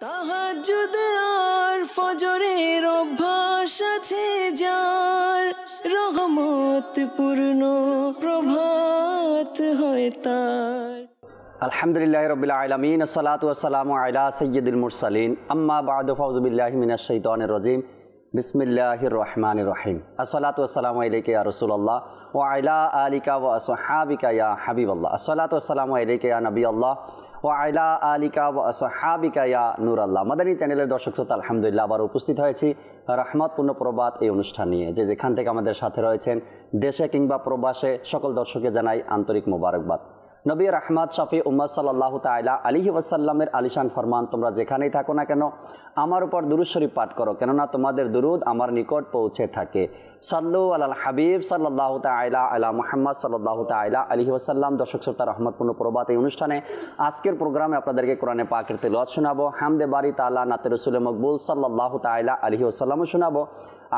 তাহাজ্জুদ আর ফজরের অভ্যাস আছে যার, রহমত পূর্ণ প্রভাত হয় তার। আলহামদুলিল্লাহি রাব্বিল আলামিন, আসসালাতু ওয়াসসালামু আলা সাইয়্যিদিল মুরসালিন, আম্মা বা'দু, ফাউযু বিল্লাহি মিনাশ শাইতানির রাজীম, বিসমিল্লাহির রহমানির রহিম। আসসালাতু ওয়াসসালামু আলাইকা ইয়া রাসূলুল্লাহ ওয়া আলা আলিকা ওয়া আসহাবিকা ইয়া হাবিবাল্লাহ। আসসালাতু ওয়াসসালামু আলাইকা ইয়া নবিয়াল্লাহ ওয়া আলা আলিকা ওয়া আসহাবিকা ইয়া নূরাল্লাহ। মাদানী চ্যানেলের দর্শক শ্রোতা, আলহামদুলিল্লাহ আবার উপস্থিত হয়েছি রহমতপূর্ণ প্রবাদ এই অনুষ্ঠান নিয়ে। যেখান থেকে আমাদের সাথে রয়েছেন দেশে কিংবা প্রবাসে সকল দর্শককে জানাই আন্তরিক মোবারকবাদ। নবী রাহমাত শফি উম্মত সাল্লাল্লাহু তাআলা আলাইহি ওয়াসাল্লামের আলিশান ফরমান, তোমরা যেখানেই থাকো না কেন আমার উপর দুরূদ শরীফ পাঠ করো, কেননা তোমাদের দুরূদ আমার নিকট পৌঁছে থাকে। সাল্লু আলাল হাবিব সাল্লাল্লাহু তাআলা আলা মুহাম্মদ সাল্লাল্লাহু তাআলা আলাইহি ওয়াসাল্লাম। দর্শক শ্রোতা, রহমতপূর্ণ প্রবাদ এই অনুষ্ঠানে আজকের প্রোগ্রামে আপনাদেরকে কোরআনে পাকের তেলাওয়াত শোনাবো, হামদে বারি তাআলা, নাতে রাসূলে মকবুল সাল্লাল্লাহু তাআলা আলাইহি ওয়াসাল্লামও শোনাবো।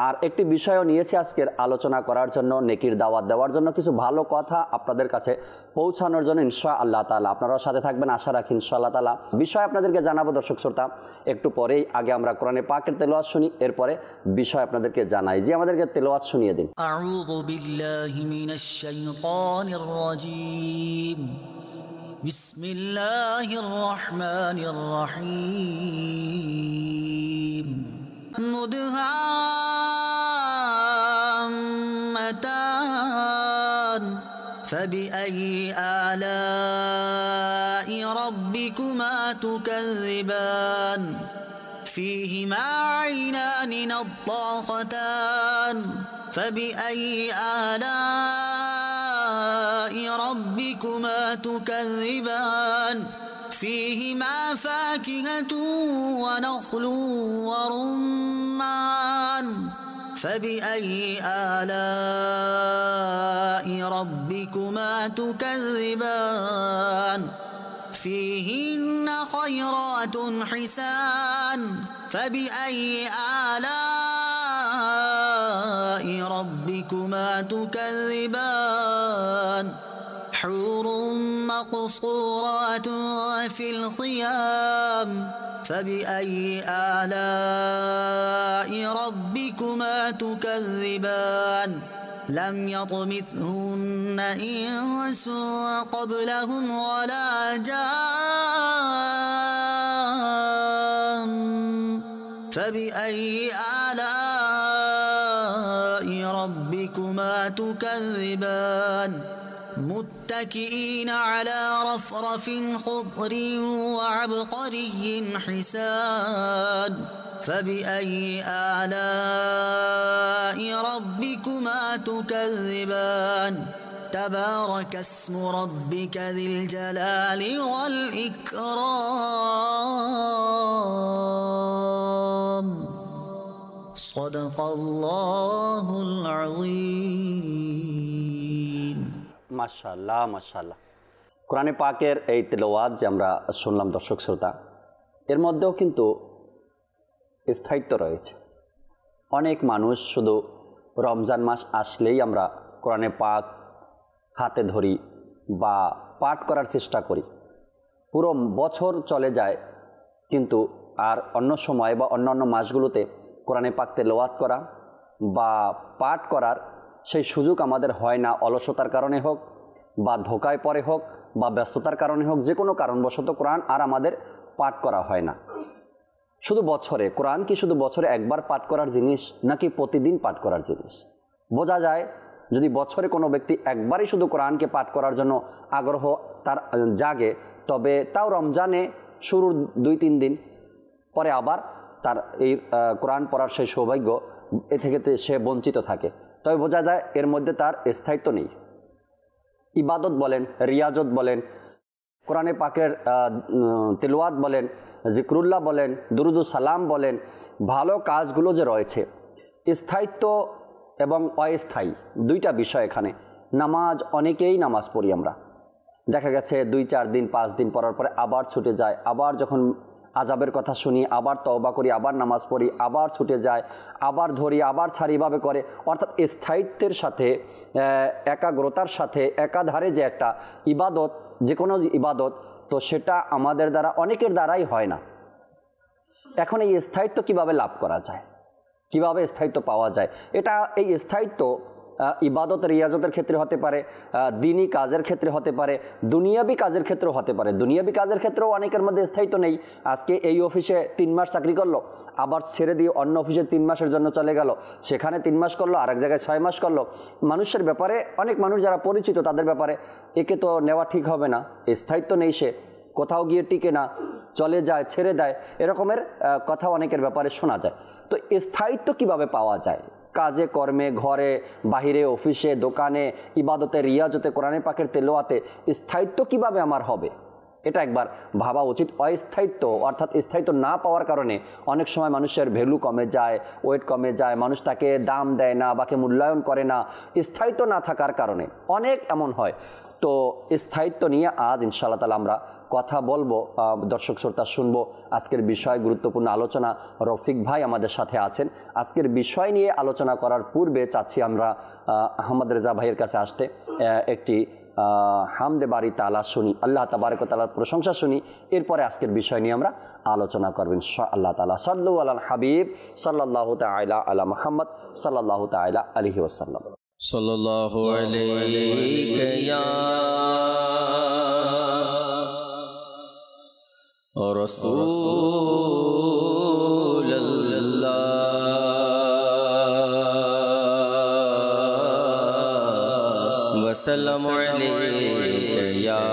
আর একটি বিষয়ও নিয়েছি আজকের আলোচনা করার জন্য, নেকির দাওয়াত দেওয়ার জন্য, কিছু ভালো কথা আপনাদের কাছে পৌঁছানোর জন্য ইনশাআল্লাহ তাআলা। আপনারাও সাথে থাকবেন আশা রাখি ইনশাআল্লাহ তাআলা। বিষয় আপনাদেরকে জানাবো দর্শক শ্রোতা একটু পরেই। আগে আমরা কোরআনে পাকের তেলাওয়াত শুনি, এরপরে বিষয় আপনাদেরকে জানাই। যে আমাদেরকে তেলাওয়াত শুনিয়ে দিন। আউযু বিল্লাহি মিনাশ শাইতানির রাজীম, বিসমিল্লাহির রহমানির রহিম। মুদহাম্মাতান ফাবিআইয়ি আলা'i রাব্বিকুমা তুকাযযিবান فيهما عينان نضاختان فبأي آلاء ربكما تكذبان فيهما فاكهة ونخل ورمان فبأي آلاء ربكما تكذبان فيهن خيرات حسان فبأي آلاء ربكما تكذبان حور مقصورات في الخيام فبأي آلاء ربكما تكذبان لم يطمثهن إنس قبلهم ولا جان فبأي آلاء ربكما تكذبان متكئين على رفرف خضر وعبقري حسان فبأي آلاء ربكما تكذبان تبارك اسم ربك ذي الجلال والإكرام صدق الله العظيم। মাশাআল্লাহ মাশাআল্লাহ। কোরআনে পাকের এই তেলাওয়াত যে আমরা শুনলাম দর্শক শ্রোতা, এর মধ্যেও কিন্তু স্থায়িত্ব রয়েছে। অনেক মানুষ শুধু রমজান মাস আসলেই আমরা কোরআনে পাক হাতে ধরি বা পাঠ করার চেষ্টা করি, পুরো বছর চলে যায়, কিন্তু আর অন্য সময় বা অন্যান্য মাসগুলোতে কোরআনে পাক তেলাওয়াত করা বা পাঠ করার সেই সুযোগ আমাদের হয় না। অলসতার কারণে হোক বা ধোকায় পড়ে হোক বা ব্যস্ততার কারণে হোক, যে কোনো কারণবশত কোরআন আর আমাদের পাঠ করা হয় না। শুধু বছরে কোরআন কি শুধু বছরে একবার পাঠ করার জিনিস, নাকি প্রতিদিন পাঠ করার জিনিস? বোঝা যায় যদি বছরে কোনো ব্যক্তি একবারই শুধু কোরআনকে পাঠ করার জন্য আগ্রহ তার জাগে, তবে তাও রমজানে শুরুর 2-3 দিন পরে আবার তার এই কোরআন পড়ার সেই সৌভাগ্য এ থেকে সে বঞ্চিত থাকে। তবে বোঝা যায় এর মধ্যে তার স্থায়িত্ব নেই। ইবাদত বলেন, রিয়াজত বলেন, কোরআনে পাকের তেলাওয়াত বলেন, জিকরুল্লাহ বলেন, দুরুদুস সালাম বলেন, ভালো কাজগুলো যে রয়েছে, স্থায়িত্ব এবং অস্থায়ী দুইটা বিষয় এখানে। নামাজ, অনেকেই নামাজ পড়ি আমরা, দেখা গেছে 2-4 দিন 5 দিন পড়ার পরে আবার ছুটে যায়, আবার যখন আযাবের কথা শুনি আবার তওবা করি, আবার নামাজ পড়ি, আবার ছুটে যায়, আবার ধরি, আবার ছাড়ি, এভাবে করে। অর্থাৎ স্থায়িত্বের সাথে, একাগ্রতার সাথে, একাধারে যে একটা ইবাদত, যে কোনো ইবাদত, তো সেটা আমাদের দ্বারা, অনেকের দ্বারাই হয় না। এখন এই স্থায়িত্ব কিভাবে লাভ করা যায়, কিভাবে স্থায়িত্ব পাওয়া যায়? এটা এই স্থায়িত্ব ইবাদত রিয়াজতের ক্ষেত্রে হতে পারে, দিনী কাজের ক্ষেত্রে হতে পারে, দুনিয়াবি কাজের ক্ষেত্রেও হতে পারে। দুনিয়াবি কাজের ক্ষেত্রেও অনেকের মধ্যে স্থায়িত্ব নেই। আজকে এই অফিসে 3 মাস চাকরি করলো, আবার ছেড়ে দিয়ে অন্য অফিসে 3 মাসের জন্য চলে গেল, সেখানে 3 মাস করলো, আরেক জায়গায় 6 মাস করলো। মানুষের ব্যাপারে, অনেক মানুষ যারা পরিচিত তাদের ব্যাপারে একে তো নেওয়া ঠিক হবে না, স্থায়িত্ব নেই, সে কোথাও গিয়ে টিকে না, চলে যায়, ছেড়ে দেয়, এরকমের কথা অনেকের ব্যাপারে শোনা যায়। তো স্থায়িত্ব কিভাবে পাওয়া যায়? কাজে কর্মে, ঘরে বাহিরে, অফিসে, দোকানে, ইবাদতে রিয়াজতে, কোরআনে পাকের তেলাওয়াতে স্থায়িত্ব কিভাবে আমার হবে, এটা একবার ভাবা উচিত। অস্থায়িত্ব অর্থাৎ স্থায়িত্ব না পাওয়ার কারণে অনেক সময় মানুষের ভ্যালু কমে যায়, ওয়েট কমে যায়, মানুষ তাকে দাম দেয় না, বাকে মূল্যায়ন করে না, স্থায়িত্ব না থাকার কারণে অনেক এমন হয়। তো স্থায়িত্ব নিয়ে আজ ইনশাআল্লাহ তাআলা আমরা কথা বলবো, দর্শক শ্রোতা শুনবো। আজকের বিষয় গুরুত্বপূর্ণ আলোচনা, রফিক ভাই আমাদের সাথে আছেন। আজকের বিষয় নিয়ে আলোচনা করার পূর্বে চাচ্ছি আমরা আহমদ রেজা ভাইয়ের কাছে আসতে, একটি হামদে বারি তাআলা শুনি, আল্লাহ তাবারক ওয়া তাআলার প্রশংসা শুনি, এরপরে আজকের বিষয় নিয়ে আমরা আলোচনা করব ইনশাআল্লাহ তাআলা। সাল্লু আলাল হাবিব সাল্লাল্লাহু তাআলা আলা মুহাম্মদ সাল্লাল্লাহু তাআলা আলাইহি ওয়াসাল্লাম। সাল্লাল্লাহু আলাইকা ইয়া রাসূলুল্লাহ ওয়া সাল্লামু আলাইকা ইয়া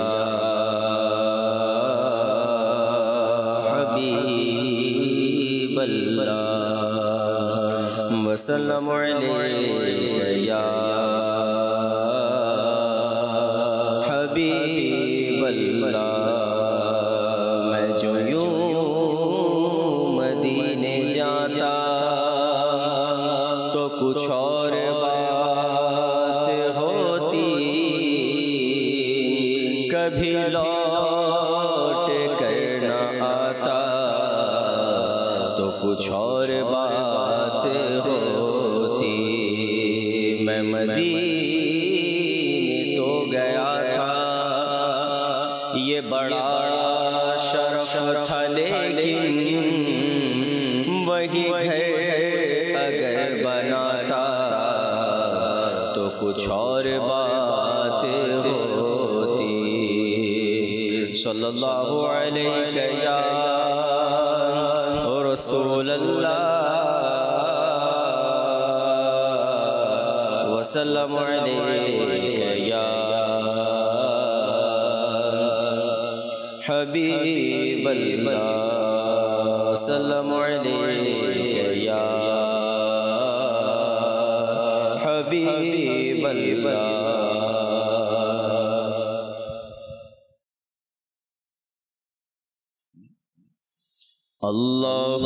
হাবিবাল্লাহ ওয়া সাল্লামু আলাইকা ইয়া হাবিবাল্লাহ। कुछ और बात होती, कभी लौट कर न आता, तो कुछ और बात होती। मैं मदीने तो गया था, ये बड़ा शरफ था, लेकिन वही घर अगर बनाता तो कुछ और बात होती। सल्लल्लाहु अलैहि या रसूलल्लाह व सल्लम अलैहि या हबीबल्लाह सल्लम अलैहि या हबीबल्लाह। अल्लाह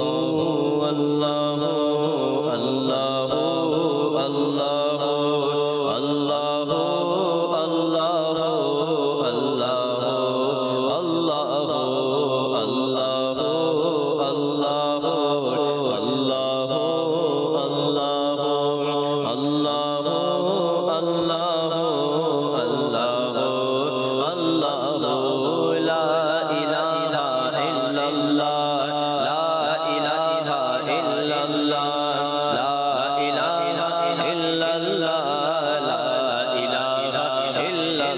अल्लाह अल्लाह अल्लाह अल्लाह अल्लाह अल्लाह अल्लाह अल्लाह अल्लाह अल्लाह अल्लाह अल्लाह अल्लाह अल्लाह ला इलाहा इल्लल्लाह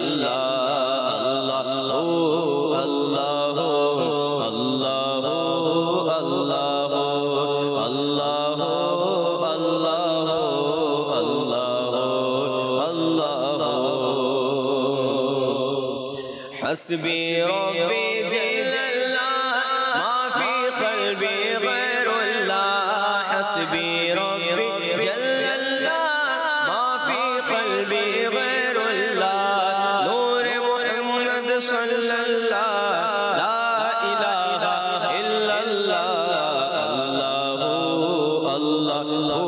हस्बी रब्बी जल्लल्लाह मा फी क़ल्बी गैरुल्लाह। हस्बी रब्बी जल्लल्लाह मा फी क़ल्बी गैरुल्लाह। नूर मुहम्मद सल्लल्लाह ला इलाहा इल्लल्लाह। अल्लाह अल्लाह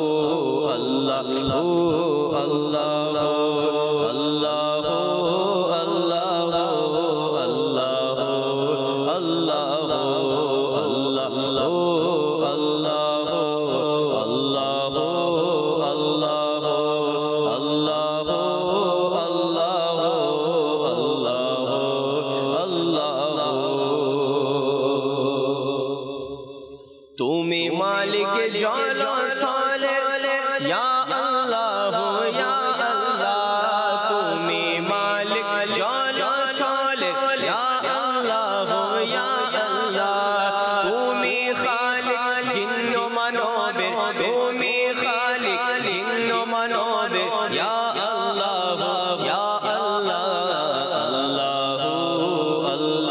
अल्लाह अल्लाह তুমি মালিক জলস্থলের ইয়া আল্লাহ ইয়া আল্লাহ তুমি মালিক জলস্থলের ইয়া আল্লাহ ইয়া আল্লাহ তুমি খালিক জিন্ন মানবের তুমি খালিক জিন্ন মানবের ইয়া আল্লাহ ইয়া আল্লাহ আল্লাহ আল্লাহ আল্লাহ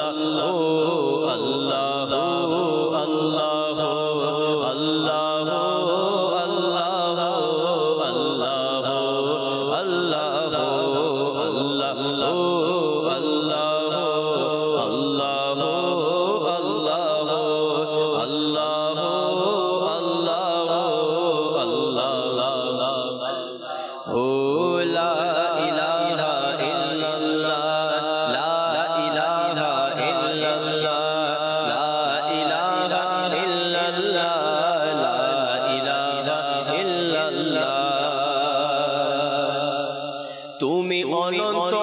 তুমি অনন্ত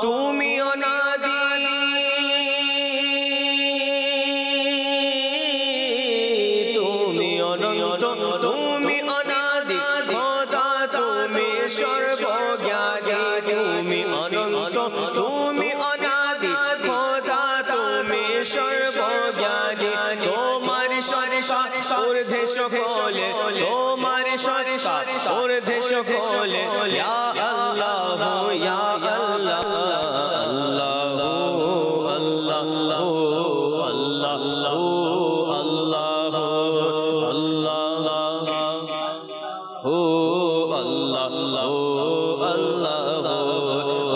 তুমি অনাদি তুমি অনন্ত তুমি অনাদি খোদা তুমি সর্বজ্ঞানী তুমি অনন্ত তুমি অনাদি খোদা তুমি সর্বজ্ঞানী তোমার সরসা ঊর্ধ্বে সকলে তোমার সরসা ঊর্ধ্বে সকলে ইয়া আল্লাহ ইয়া আল্লাহ আল্লাহ আল্লাহ আল্লাহ আল্লাহ আল্লাহ ও আল্লাহ আল্লাহ আল্লাহ আল্লাহ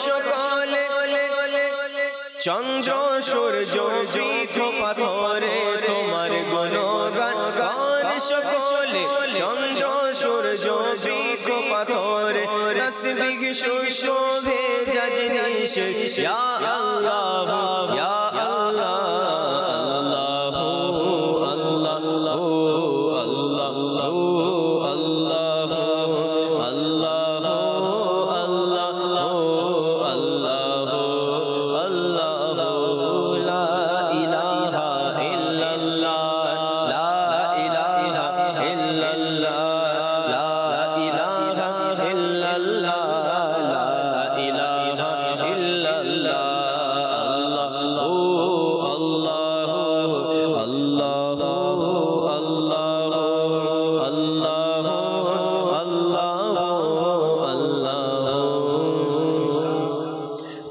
সকলে চন্দ্র সূর্য বৃক্ষ পাথরে তোমার গুণগান গান সকলে চন্দ্র সূর্য বৃক্ষ পাথরে তসবিহ সুষ্ঠ ভেজা জিনিস ইয়া আল্লাহ ইয়া আল্লাহ আল্লাহ আল্লাহ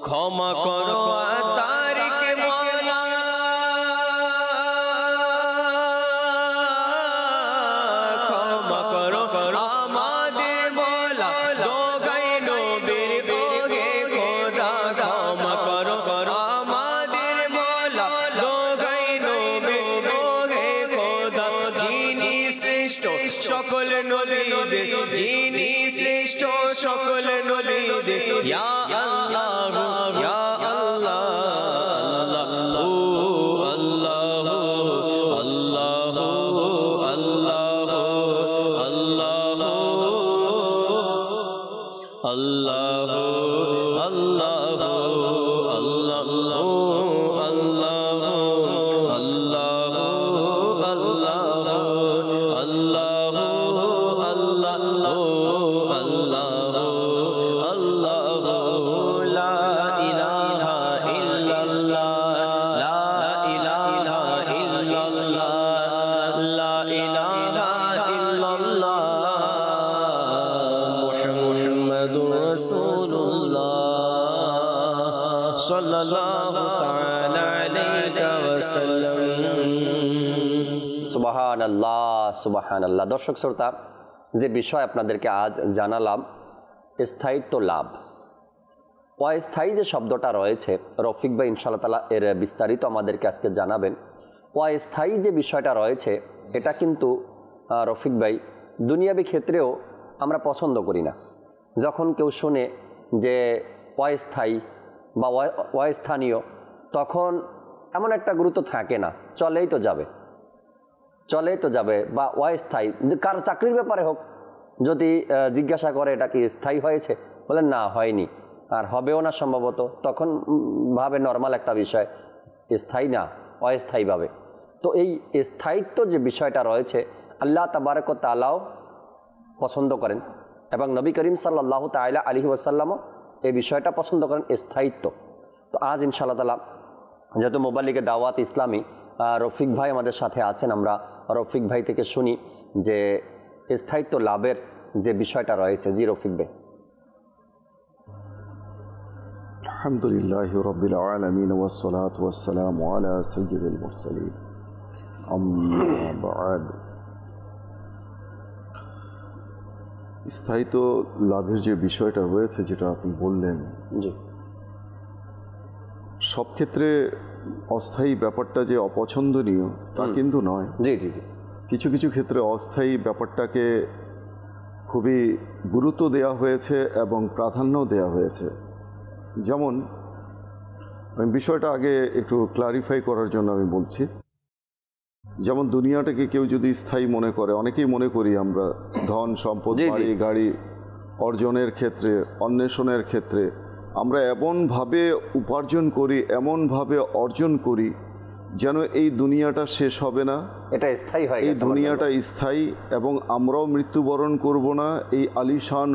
ক্ষমা করো তারিকে মওলা ক্ষমা করো আমাদের মওলা দোগাই নবীর বগে খোদা ক্ষমা করো আমাদের মওলা দোগাই নবীর বগে খোদা যিনি শ্রেষ্ঠ সকল নবীদের যিনি শ্রেষ্ঠ সকল নবীদের ইয়া আল্লাহ সুবহানাল্লাহ সুবহানাল্লাহ। দর্শক শ্রোতা, যে বিষয় আপনাদেরকে আজ জানালাম স্থায়িত্ব লাভ, অস্থায়ী যে শব্দটা রয়েছে রফিক ভাই ইনশাআল্লাহ তাআলা এর বিস্তারিত আমাদেরকে আজকে জানাবেন। অস্থায়ী যে বিষয়টা রয়েছে এটা কিন্তু রফিক ভাই দুনিয়াবী ক্ষেত্রেও আমরা পছন্দ করি না। যখন কেউ শুনে যে অস্থায়ী বা অস্থানীয়, তখন এমন একটা গুরুত্ব থাকে না, চলেই তো যাবে বা অস্থায়ী। কারো চাকরির ব্যাপারে হোক, যদি জিজ্ঞাসা করে এটা কি স্থায়ী হয়েছে, বলে না হয়নি আর হবেও না সম্ভবত, তখন ভাবে নর্মাল একটা বিষয়, স্থায়ী না অস্থায়ীভাবে। তো এই স্থায়িত্ব যে বিষয়টা রয়েছে আল্লাহ তাবারক ওয়া তাআলাও পছন্দ করেন এবং নবী করিম সাল্লাল্লাহু তাআলা আলাইহি ওয়াসাল্লামও এই বিষয়টা পছন্দ করেন, স্থায়িত্ব। তো আজ ইনশাআল্লাহ তাআলা যেহেতু মোবাল্লিগে দাওয়াত ইসলামী রফিক ভাই আমাদের সাথে আছেন, আমরা রফিক ভাই থেকে শুনি যে স্থায়িত্ব লাভের যে বিষয়টা রয়েছে। জি রফিক ভাই। আলহামদুলিল্লাহি রাব্বিল আলামিন ওয়াস সালাতু ওয়াস সালামু আলা সাইয়্যিদিল মুরসালিন, আম্মা বা'দ। স্থায়িত্ব লাভের যে বিষয়টা রয়েছে, যেটা আপনি বললেন, জি, সব ক্ষেত্রে অস্থায়ী ব্যাপারটা যে অপছন্দনীয় তা কিন্তু নয়। জি জি জি। কিছু কিছু ক্ষেত্রে অস্থায়ী ব্যাপারটাকে খুবই গুরুত্ব দেওয়া হয়েছে এবং প্রাধান্য দেওয়া হয়েছে। যেমন আমি বিষয়টা আগে একটু ক্লারিফাই করার জন্য আমি বলছি, যেমন দুনিয়াটাকে কেউ যদি স্থায়ী মনে করে, অনেকেই মনে করি আমরা ধন সম্পদ বাড়ি গাড়ি অর্জনের ক্ষেত্রে, অন্বেষণের ক্ষেত্রে আমরা এমনভাবে উপার্জন করি, এমনভাবে অর্জন করি যেন এই দুনিয়াটা শেষ হবে না, এটা স্থায়ী হয়, এই দুনিয়াটা স্থায়ী এবং আমরাও মৃত্যুবরণ করব না। এই আলিশান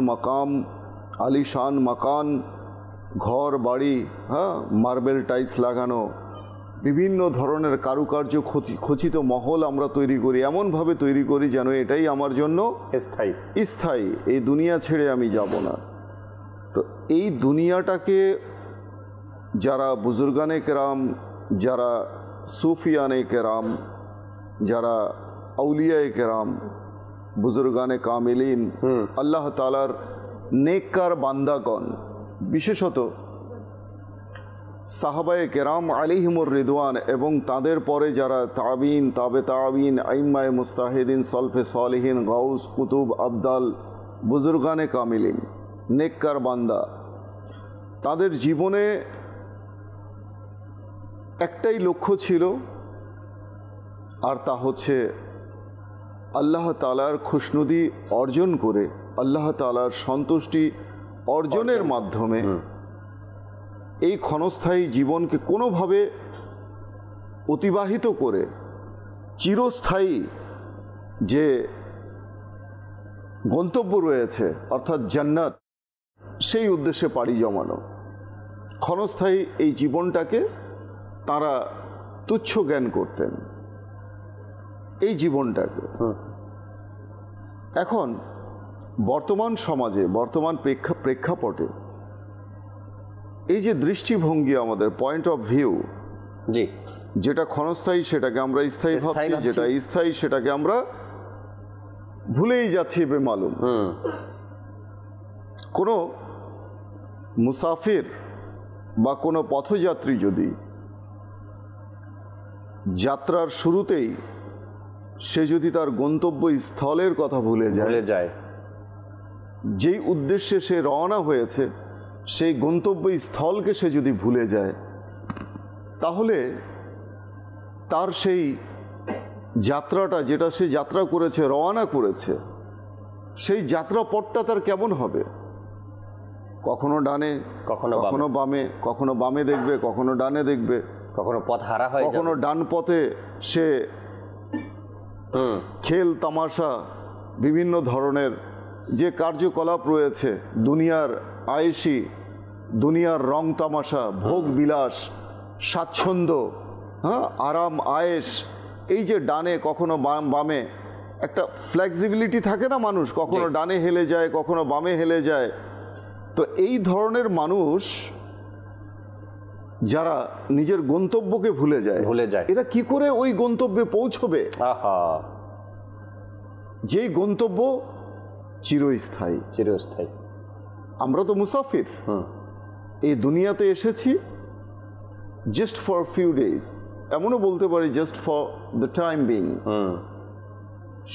মাকান, ঘর বাড়ি, মার্বেল টাইলস লাগানো, বিভিন্ন ধরনের কারুকার্য খচিত মহল আমরা তৈরি করি, এমনভাবে তৈরি করি যেন এটাই আমার জন্য স্থায়ী, এই দুনিয়া ছেড়ে আমি যাব না। তো এই দুনিয়াটাকে যারা বুজুর্গানে কেরাম, যারা সুফিয়ানে কেরাম, যারা আউলিয়ায়ে কেরাম, বুজুর্গানে কামিলিন, আল্লাহ তাআলার নেককার বান্দাগণ, বিশেষত সাহাবায়ে কেরাম আলাইহিমুর রিদওয়ান এবং তাদের পরে যারা তাবিন, তাবে তাবিন, আইম্মায়ে মুস্তাহিদিন, সলফে সলিহিন, গাউস, কুতুব, আবদাল, বুজুর্গানে কামিলিন, নেককার বান্দা, তাদের জীবনে একটাই লক্ষ্য ছিল, আর তা হচ্ছে আল্লাহ তাআলার খুশনুদি অর্জন করে, আল্লাহ তাআলার সন্তুষ্টি অর্জনের মাধ্যমে এই ক্ষণস্থায়ী জীবনকে কোনোভাবে অতিবাহিত করে চিরস্থায়ী যে গন্তব্য রয়েছে অর্থাৎ জান্নাত, সেই উদ্দেশ্যে পাড়ি জমানো। ক্ষণস্থায়ী এই জীবনটাকে তারা তুচ্ছ জ্ঞান করতেন, এই জীবনটাকে। এখন বর্তমান সমাজে, বর্তমান প্রেক্ষাপটে এই যে দৃষ্টিভঙ্গি, আমাদের পয়েন্ট অফ ভিউ, জি, যেটা ক্ষণস্থায়ী সেটাকে আমরা স্থায়ী ভাবছি, যেটা স্থায়ী সেটাকে আমরা ভুলেই যাচ্ছি বেমালুম। কোনো মুসাফির বা কোনো পথযাত্রী যদি যাত্রার শুরুতেই সে যদি তার গন্তব্য স্থলের কথা ভুলে যায়, যেই উদ্দেশ্যে সে রওনা হয়েছে সেই গন্তব্য স্থলকে সে যদি ভুলে যায়, তাহলে তার সেই যাত্রাটা, যেটা সে যাত্রা করেছে, রওনা করেছে, সেই যাত্রা পথটা তার কেমন হবে? কখনো ডানে, কখনো বামে, কখনো বামে দেখবে, কখনো ডানে দেখবে, কখনো পথ হারা হয়, কখনো ডান পথে সে খেল তামাশা, বিভিন্ন ধরনের যে কার্যকলাপ রয়েছে, দুনিয়ার আয়েশি, দুনিয়ার রং তামাশা, ভোগ বিলাস, স্বাচ্ছন্দ্য, আরাম আয়েশ, এই যে ডানে কখনো বামে একটা ফ্লেক্সিবিলিটি থাকে না, মানুষ কখনো ডানে হেলে যায়, কখনো বামে হেলে যায়। তো এই ধরনের মানুষ যারা নিজের গন্তব্যকে ভুলে যায়, এরা কি করে ওই গন্তব্যে পৌঁছবে? যেই গন্তব্য চিরস্থায়ী। আমরা তো মুসাফির, এই দুনিয়াতে এসেছি জাস্ট ফর ফিউ ডেজ, এমনও বলতে পারি just for the time being.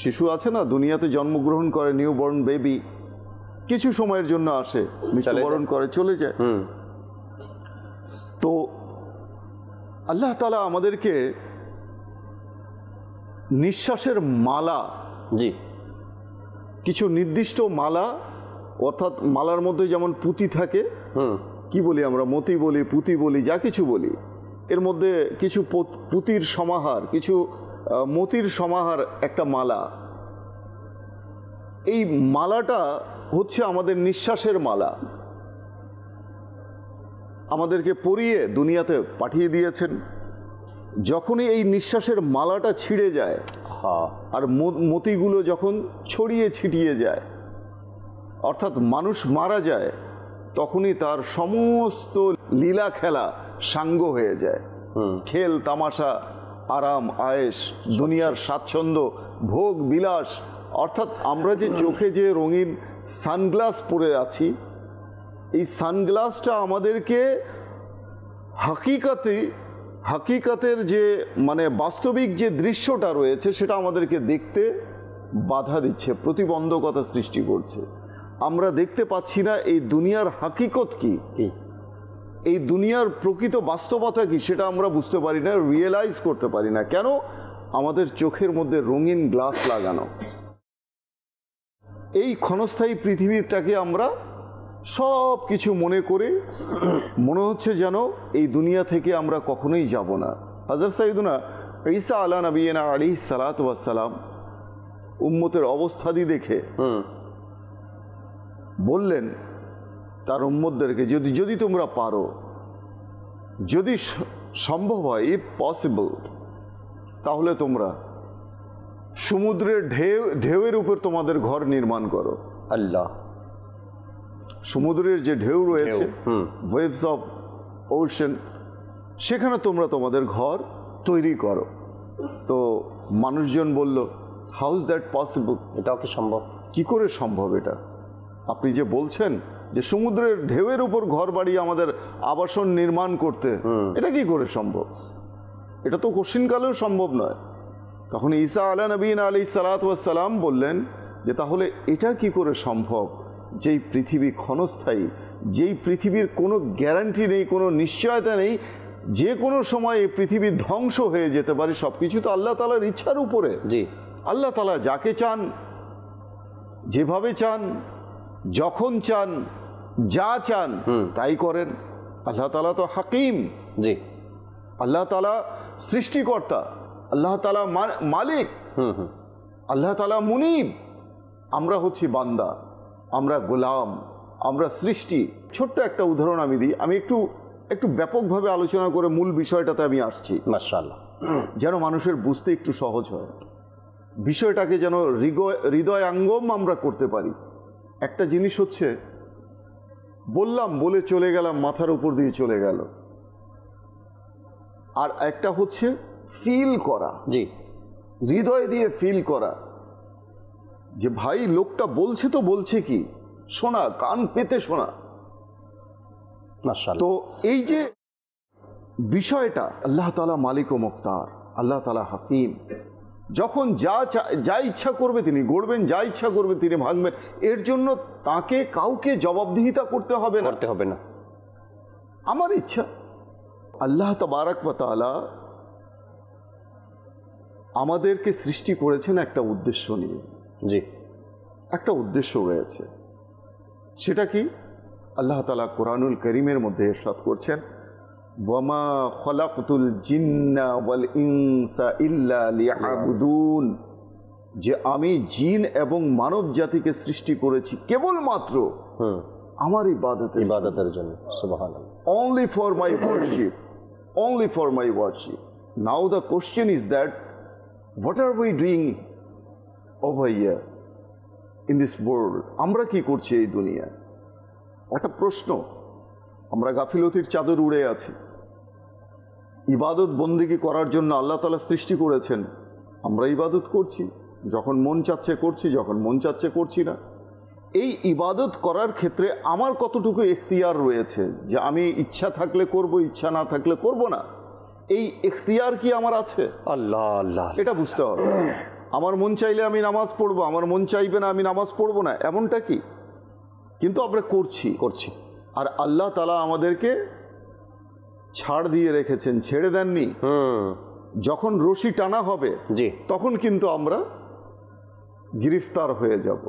শিশু আছে না, দুনিয়াতে জন্মগ্রহণ করে, নিউ বর্ন বেবি, কিছু সময়ের জন্য আসে, মৃত্যুবরণ করে, চলে যায়। তো আল্লাহ তাআলা আমাদেরকে নিঃশ্বাসের মালা, জি, কিছু নির্দিষ্ট মালা, অর্থাৎ মালার মধ্যে যেমন পুঁতি থাকে, কি বলি আমরা, মতি বলি, পুঁতি বলি, যা কিছু বলি, এর মধ্যে কিছু পুঁতির সমাহার, কিছু মতির সমাহার, একটা মালা। এই মালাটা হচ্ছে আমাদের নিঃশ্বাসের মালা। আমাদেরকে পরিয়ে দুনিয়াতে পাঠিয়ে দিয়েছেন। যখনই এই নিঃশ্বাসের মালাটা ছিঁড়ে যায় আর মতিগুলো যখন ছড়িয়ে ছিটিয়ে যায়, অর্থাৎ মানুষ মারা যায়, তখনই তার সমস্ত লীলা খেলা সাঙ্গ হয়ে যায়। খেল তামাশা, আরাম আয়েশ, দুনিয়ার স্বাচ্ছন্দ্য, ভোগ বিলাস, অর্থাৎ আমরা যে চোখে যে রঙিন সানগ্লাস পরে আছি, এই সানগ্লাসটা আমাদেরকে হাকিকাতের যে মানে বাস্তবিক যে দৃশ্যটা রয়েছে সেটা আমাদেরকে দেখতে বাধা দিচ্ছে, প্রতিবন্ধকতা সৃষ্টি করছে। আমরা দেখতে পাচ্ছি না এই দুনিয়ার হাকিকত কি, এই দুনিয়ার প্রকৃত বাস্তবতা কি, সেটা আমরা বুঝতে পারি না, রিয়েলাইজ করতে পারি না। কেন? আমাদের চোখের মধ্যে রঙিন গ্লাস লাগানো। এই ক্ষণস্থায়ী পৃথিবীটাকে আমরা সব কিছু মনে করে মনে হচ্ছে যেন এই দুনিয়া থেকে আমরা কখনোই যাব না। হযরত সাইয়্যিদুনা ঈসা আলা নবিয়িনা আলাইহিস সালাতু ওয়াস সালাম উম্মতের অবস্থাদি দেখে বললেন তার উম্মতদেরকে, যদি তোমরা পারো, যদি সম্ভব হয়, ইফ পসিবল, তাহলে তোমরা সমুদ্রের ঢেউয়ের উপর তোমাদের ঘর নির্মাণ করো। আল্লাহ, সমুদ্রের যে ঢেউ রয়েছে, ওয়েভস অফ ওশান, সেখানে তোমরা তোমাদের ঘর তৈরি করো। তো মানুষজন বলল, হাউ ইজ দ্যাট পসিবল? এটাও কি সম্ভব? কি করে সম্ভব এটা? আপনি যে বলছেন যে সমুদ্রের ঢেউয়ের উপর ঘর বাড়ি আমাদের আবাসন নির্মাণ করতে, এটা কি করে সম্ভব? এটা তো কঠিনকালেও সম্ভব নয়। তখন ঈসা আলা নবিয়িনা আলাইহিস সালাতু ওয়াস সালাম বললেন যে তাহলে এটা কি করে সম্ভব, যেই পৃথিবী ক্ষণস্থায়ী, যেই পৃথিবীর কোনো গ্যারান্টি নেই, কোনো নিশ্চয়তা নেই, যে কোনো সময় এই পৃথিবী ধ্বংস হয়ে যেতে পারে। সব কিছু তো আল্লাহ তাআলার ইচ্ছার উপরে। জি, আল্লাহ তাআলা যাকে চান, যেভাবে চান, যখন চান, যা চান তাই করেন। আল্লাহ তাআলা তো হাকিম। জি, আল্লাহ তাআলা সৃষ্টিকর্তা, আল্লাহ তাআলা মালিক, আল্লাহ তাআলা মুনিব। আমরা হচ্ছি বান্দা, আমরা গোলাম, আমরা সৃষ্টি। ছোট্ট একটা উদাহরণ আমি দিই, আমি একটু ব্যাপকভাবে আলোচনা করে মূল বিষয়টাতে আমি আসছি, মাশাআল্লাহ, যেন মানুষের বুঝতে একটু সহজ হয়, বিষয়টাকে যেন হৃদয়াঙ্গম আমরা করতে পারি। একটা জিনিস হচ্ছে বলে চলে গেলাম, মাথার উপর দিয়ে চলে গেল। আর একটা হচ্ছে ফিল করা, জি, হৃদয় দিয়ে ফিল করা, যে ভাই লোকটা বলছে তো বলছে কি, শোনা, কান পেতে শোনা। মাশাআল্লাহ। তো এই যে বিষয়টা, আল্লাহ তাআলা মালিক ও মুখতার, আল্লাহ তাআলা হাকিম। যখন যা ইচ্ছা করবে তিনি গড়বেন, যা ইচ্ছা করবে তিনি ভাঙবেন। এর জন্য তাকে কাউকে জবাবদিহিতা করতে হবে না। আমার ইচ্ছা। আল্লাহ তাবারাক ওয়া তাআলা আমাদেরকে সৃষ্টি করেছেন একটা উদ্দেশ্য নিয়ে। জি, একটা উদ্দেশ্য রয়েছে। সেটা কি? আল্লাহ তাআলা কোরআনুল কারীমের মধ্যে ইরশাদ করছেন, ওয়ামা খলাকতুল জিন্না ওয়াল ইনসা ইল্লা লিয়াবুদুন, যে আমি জিন এবং মানব জাতিকে সৃষ্টি করেছি কেবলমাত্র আমার ইবাদতের জন্য। সুবহানাল্লাহ। Only for my worship, only for my worship. Now the question is that what are we doing over here in this world? আমরা কি করছি এই দুনিয়ায়? একটা প্রশ্ন। আমরা গাফিলতির চাদর উড়ে আছি। ইবাদত বন্দেগী করার জন্য আল্লাহ তাআলা সৃষ্টি করেছেন, আমরা ইবাদত করছি, যখন মন চাচ্ছে করছি, যখন মন চাচ্ছে করছি না। এই ইবাদত করার ক্ষেত্রে আমার কতটুকু এখতিয়ার রয়েছে, যে আমি ইচ্ছা থাকলে করব, ইচ্ছা না থাকলে করব না, এই এখতিয়ার কি আমার আছে? আল্লাহ আল্লাহ, এটা বুঝতে হবে। আমার মন চাইলে আমি নামাজ পড়বো, আমার মন চাইবে না আমি নামাজ পড়বো না, এমনটা কি? কিন্তু আমরা করছি। আর আল্লাহ তাআলা আমাদেরকে ছাড় দিয়ে রেখেছেন, ছেড়ে দেননি। যখন রশি টানা হবে জি, তখন কিন্তু আমরা গ্রেফতার হয়ে যাব।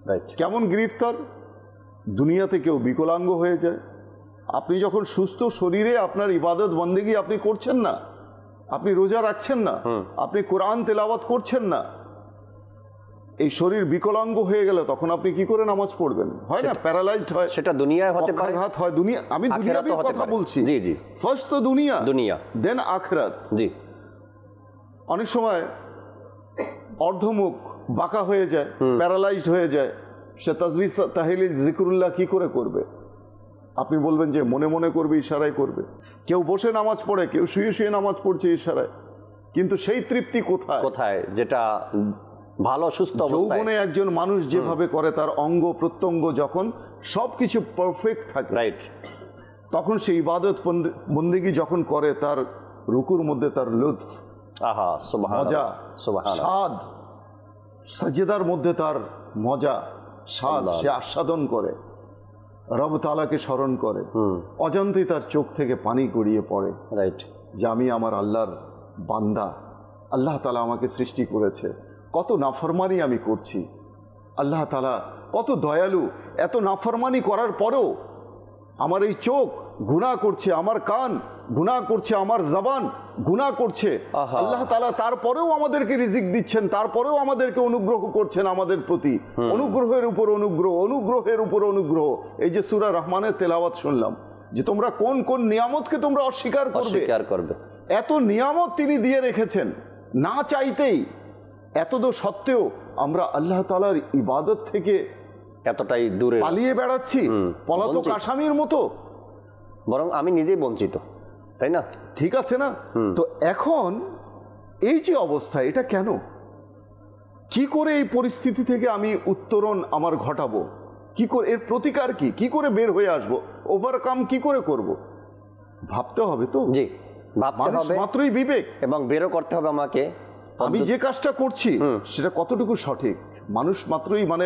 রাইট। কেমন গ্রেফতার? দুনিয়াতে কেউ বিকলাঙ্গ হয়ে যায়। আপনি যখন সুস্থ শরীরে আপনার ইবাদত বন্দেগী আপনি করছেন না, আপনি রোজা রাখছেন না, আপনি কোরআন তেলাওয়াত করছেন না, এই শরীর বিকলাঙ্গ হয়ে গেলে তখন আপনি কি করে নামাজ পড়বেন? হয় না, প্যারালাইজড হয়। সেটা দুনিয়ায় হতে পারে, অক্ষাঘাত হয়। দুনিয়া, আমি দুনিয়াবি কথা বলছি। জি জি, ফার্স্ট তো দুনিয়া, দেন আখিরাত। জি। অনেক সময় অর্ধমুখ বাঁকা হয়ে যায়, প্যারালাইজড হয়ে যায়, সে তাসবিহ তাহলিল জিকরুল্লাহ কি করে করবে? আপনি বলবেন যে মনে মনে করবে, ইশারায় করবে। কেউ বসে নামাজ পড়ে, কেউ শুয়ে শুয়ে নামাজ পড়ছে ইশারায়, কিন্তু সেই তৃপ্তি কোথায়? কোথায়? যেটা ভালো সুস্থ অবস্থায় যৌবনে একজন মানুষ যেভাবে করে, তার অঙ্গ প্রত্যঙ্গ যখন সবকিছু পারফেক্ট থাকে, রাইট, তখন সেই ইবাদত বন্দেগী যখন করে, তার রুকুর মধ্যে তার লুৎফ, আহা সুবহানাল্লাহ, মজা, সুবহানাল্লাহ, স্বাদ, সাজদার মধ্যে তার মজা, স্বাদ সে আস্বাদন করে, রব তাআলাকে স্মরণ করে, অজান্তেই তার চোখ থেকে পানি গড়িয়ে পড়ে, রাইট, যে আমি আমার আল্লাহর বান্দা, আল্লাহ তাআলা আমাকে সৃষ্টি করেছে, কত নাফরমানি আমি করছি, আল্লাহ তাআলা কত দয়ালু, এত নাফরমানি করার পরেও আমার এই চোখ গুনাহ করছে, আমার কান গুনাহ করছে, আমার জবান গুনাহ করছে, আল্লাহ তাআলা তারপরেও আমাদেরকে রিজিক দিচ্ছেন, তারপরেও আমাদেরকে অনুগ্রহ করছেন আমাদের প্রতি, অনুগ্রহের উপর অনুগ্রহ, অনুগ্রহের উপর অনুগ্রহ। এই যে সূরা রহমানের তেলাওয়াত শুনলাম, যে তোমরা কোন কোন নিয়ামতকে তোমরা অস্বীকার করবে, এত নিয়ামত তিনি দিয়ে রেখেছেন, না চাইতেই, এত সত্ত্বেও আমরা আল্লাহ তাআলার ইবাদত থেকে এতটাই দূরে পালিয়ে বেড়াচ্ছি, পলাতক আসামির মতো। বরং আমি নিজেই বঞ্চিত, তাই না? ঠিক আছে না? তো এখন এই যে অবস্থা, এটা কেন? কি করে এই পরিস্থিতি থেকে আমি উত্তরণ আমার ঘটাবো? কি করে এর প্রতিকার কি? কি করে বের হয়ে আসবো? ওভারকাম কি করে করব? ভাবতে হবে তো। জি, ভাবতে হবে, মাত্রই বিবেক, এবং বেরও করতে হবে আমাকে। আমি যে কাজটা করছি সেটা কতটুকু সঠিক? মানুষ মাত্রই, মানে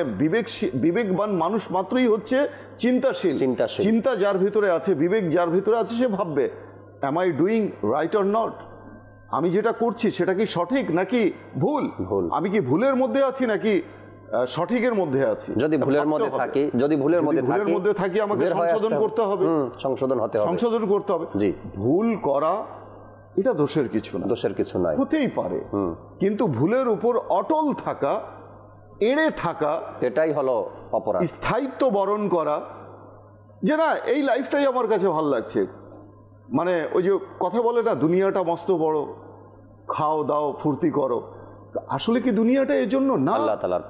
বিবেকবান মানুষ মাত্রই হচ্ছে চিন্তাশীল। চিন্তা যার ভিতরে আছে, বিবেক যার ভিতরে আছে, সে ভাববে am I doing right or not? আমি যেটা করছি সেটা কি সঠিক নাকি ভুল? আমি কি ভুলের মধ্যে আছি নাকি সঠিকের মধ্যে আছি? যদি ভুলের মধ্যে থাকি, আমাকে সংশোধন করতে হবে, সংশোধন করতে হবে। ভুল করা এটা দোষের কিছু না, দোষের কিছু নাই, হতেই পারে, কিন্তু ভুলের উপর অটল থাকা, এড়ে থাকা, এটাই হলো অপরাধ। স্থায়িত্ব বরণ করা, যে না এই লাইফটাই আমার কাছে ভালো লাগছে, মানে ওই যে কথা বলে না, দুনিয়াটা মস্ত বড়, খাও দাও ফুর্তি করো, আসলে কি দুনিয়াটা এর জন্য না,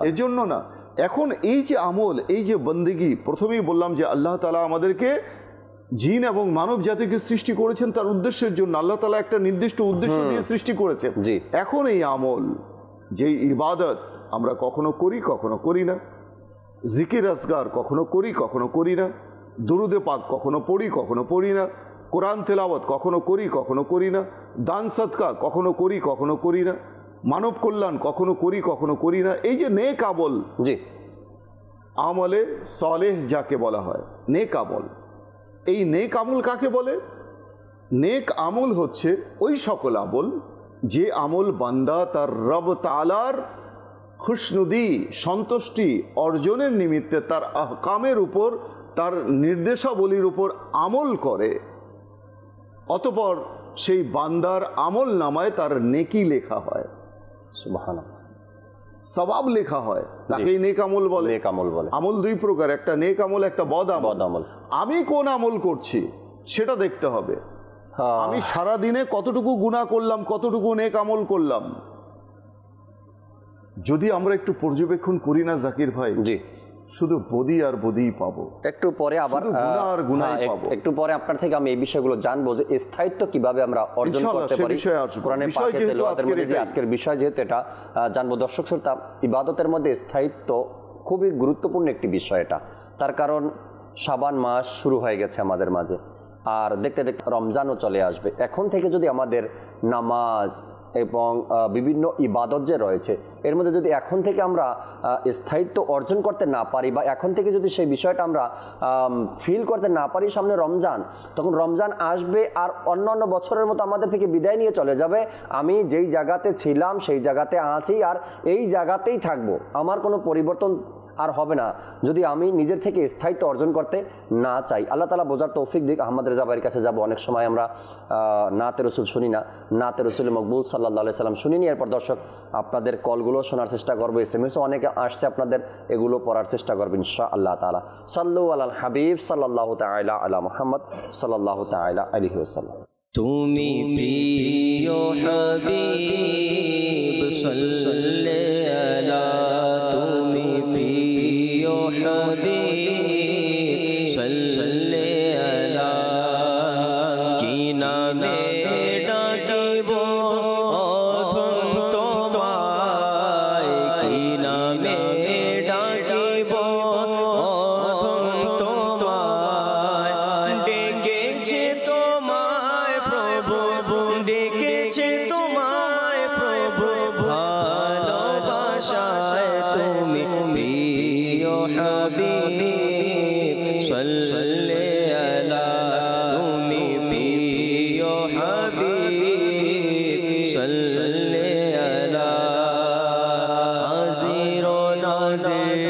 এর জন্য না। এখন এই যে আমল, এই যে বন্দেগী, প্রথমেই বললাম যে আল্লাহ তাআলা আমাদেরকে জিন এবং মানব জাতিকে সৃষ্টি করেছেন তার উদ্দেশ্যের জন্য। আল্লাহ তাআলা একটা নির্দিষ্ট উদ্দেশ্য দিয়ে সৃষ্টি করেছেন। এখন এই আমল, যে ইবাদত আমরা কখনো করি কখনো করি না, জিকির আসগার কখনো করি কখনো করি না, দুরুদে পাক কখনো পড়ি কখনো পড়ি না, কোরআন তেলাওয়াত কখনো করি কখনো করি না, দান সদকা কখনো করি কখনো করি না, মানব কল্যাণ কখনো করি কখনো করি না। এই যে নেক আমল, জি, আমলে সালেহ যাকে বলা হয়, নেক আমল, এই নেক আমল কাকে বলে? নেক আমল হচ্ছে ওই সকল আমল যে আমল বান্দা তার রব তাআলার খুশনুদি, সন্তুষ্টি অর্জনের নিমিত্তে তার আহকামের উপর, তার নির্দেশাবলীর উপর আমল করে, অতঃপর সেই বান্দার আমল নামায় তার নেকি লেখা হয়, সুবহানাল্লাহ, সওয়াব লেখা হয়, তাকেই নেক আমল বলে। নেক আমল বলে। আমল দুই প্রকার, একটা নেক আমল, একটা বদ আমল। আমি কোন আমল করছি সেটা দেখতে হবে। আমি সারা দিনে কতটুকু গুনাহ করলাম, কতটুকু নেক আমল করলাম, যদি আমরা একটু পর্যবেক্ষণ করি না জাকির ভাই, জি, শুধু বদি আর বদি পাবো। একটু পরে আবার একটু পরে আপনার থেকে আমি এই বিষয়গুলো জানবো, যে স্থায়িত্ব কিভাবে আমরা অর্জন করতে পারি। কোরআনে পাকের তেলাওয়াতের মধ্যে যে আজকের বিষয় যেহেতু এটা জানবো, দর্শক শ্রোতা, ইবাদতের মধ্যে স্থায়িত্ব খুবই গুরুত্বপূর্ণ একটি বিষয় এটা। তার কারণ শাবান মাস শুরু হয়ে গেছে আমাদের মাঝে, আর দেখতে দেখতে রমজানও চলে আসবে। এখন থেকে যদি আমাদের নামাজ, এবং বিভিন্ন ইবাদত যে রয়েছে, এর মধ্যে যদি এখন থেকে আমরা স্থায়িত্ব অর্জন করতে না পারি বা এখন থেকে যদি সেই বিষয়টা আমরা ফিল করতে না পারি, সামনে রমজান, তখন রমজান আসবে আর অন্যান্য বছরের মতো আমাদের থেকে বিদায় নিয়ে চলে যাবে। আমি যেই জায়গাতে ছিলাম সেই জায়গাতে আছি আর এই জায়গাতেই থাকবো, আমার কোনো পরিবর্তন আর হবে না যদি আমি নিজের থেকে স্থায়িত্ব অর্জন করতে না চাই। আল্লাহ তাআলা বোঝার তৌফিক দিক। আহমদ রেজা ভাইয়ের কাছে যাব। অনেক সময় আমরা নাতে রসুল শুনি না, নাতে রসুল মকবুল সাল্লাল্লাহু আলাইহি সাল্লাম শুনিনি। এরপর দর্শক আপনাদের কলগুলো শোনার চেষ্টা করবো, SMS ও অনেকে আসছে, আপনাদের এগুলো পড়ার চেষ্টা করবেন ইনশাআল্লাহ তাআলা। সাল্লু আলাল হাবিব সাল্লাল্লাহু তাআলা আলা মুহাম্মদ সাল্লাল্লাহু তাআলা আলাইহি ওয়াসাল্লাম। তুমি প্রিয় হাবিব সাল্লাল্লাহু আলা, তুমি প্রিয় হাবিব সাল্লাল্লাহু আলা, কি নামে ডাকিব অধম তোমায়, কি নামে ডাকিব অধম তোমায়, ডেকেছে তোমায় প্রভু, ডেকেছে তোমায় প্রভু, ভালোবাসায় তুমি প্রিয় হাবিব সাল্লাল্লাহু আলা, তুমি প্রিয় হাবিব সাল্লাল্লাহু আলা, হাজির ও নাজির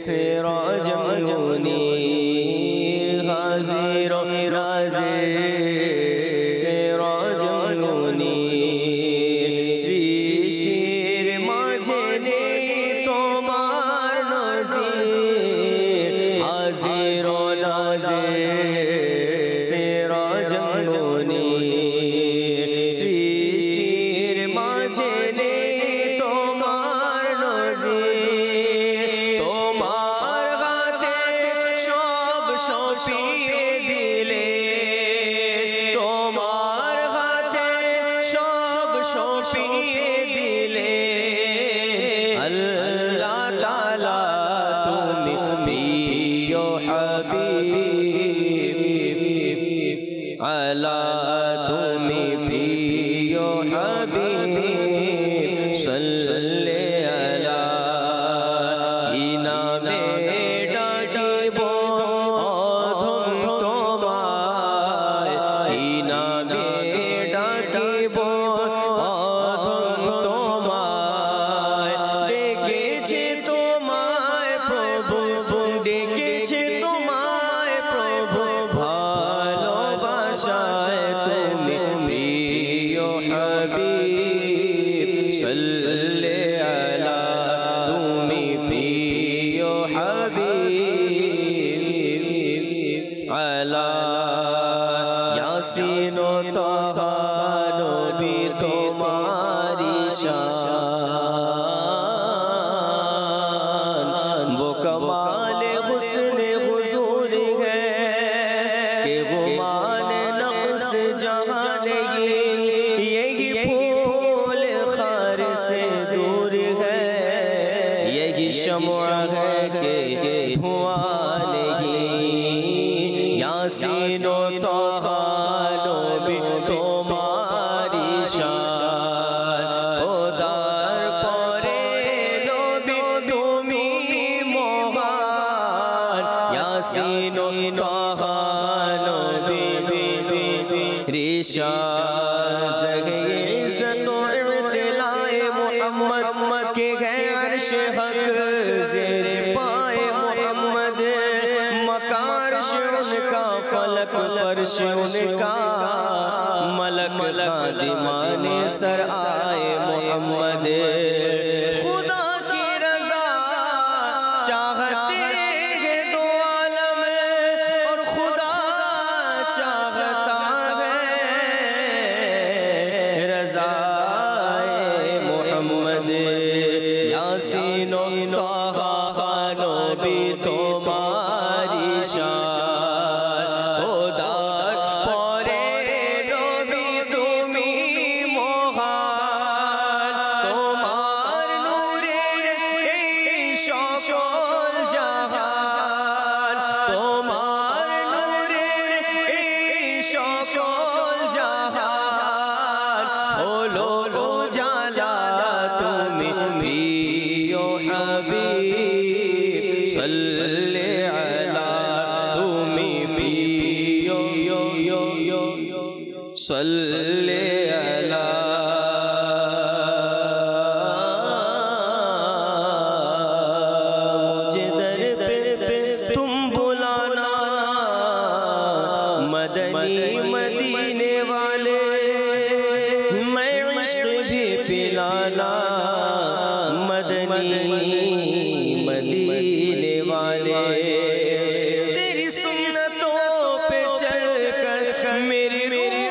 সিরাজ মুনীর, হাজির ও নাজির সিরাজ মুনীর, সৃষ্টির মাঝে যে তোমার নজির, হাজির ও নাজির সিরাজ মুনীর, সৃষ্টির মাঝে যে তোমার নজির, তোমার হাতে সব সঁপিয়ে দিলে, তোমার হাতে সব সঁপিয়ে দিলে, আল্লাহ তাআলা তুমি প্রিয় হাবিব আলা, তুমি প্রিয় হাবিব সাল্লাল্লাহু আলা, কি নামে ডাকিব অধম তোমায়, কি নামে ডাকিব অধম তোমায়, ডেকেছে তোমায় প্রভু, ডেকেছে তোমায় প্রভু, ভালোবাসায় তুমি প্রিয় হাবিব সাল্লাল্লাহু আলা, তুমি প্রিয় হাবিব আলা, ইয়াসিন ও তাহা নবী তোমারি শান, वो कमाल हुस्न हुजूर है कि गुमान नक्श जहान, यही फूल खार से दूर है, यही शम्आ है कि धुआं नहीं, यासीन ओ ताहा नबी तुम्हारी शान, खुदार परे नबी তুমি মহান, यासीन ओ ताहा नबी रिशाद इज्जत व इत्तलाए मोहम्मद के है अर्श हक से पाए मोहम्मद, मकारश उनका फलक फर्श उनका, मलक खादिमाने सर आए मोहम्मद, खुदा की रजा चाहते हैं दो आलम और खुदा चाहता है रज़ाए मोहम्मद, यासीन ओ ताहा नबी तुम्हारी शान, खुदा परे नबी তুমি মহান, তোমার आना मदनी मदीने वाले तेरी सुन्नतों पे चल कर मेरी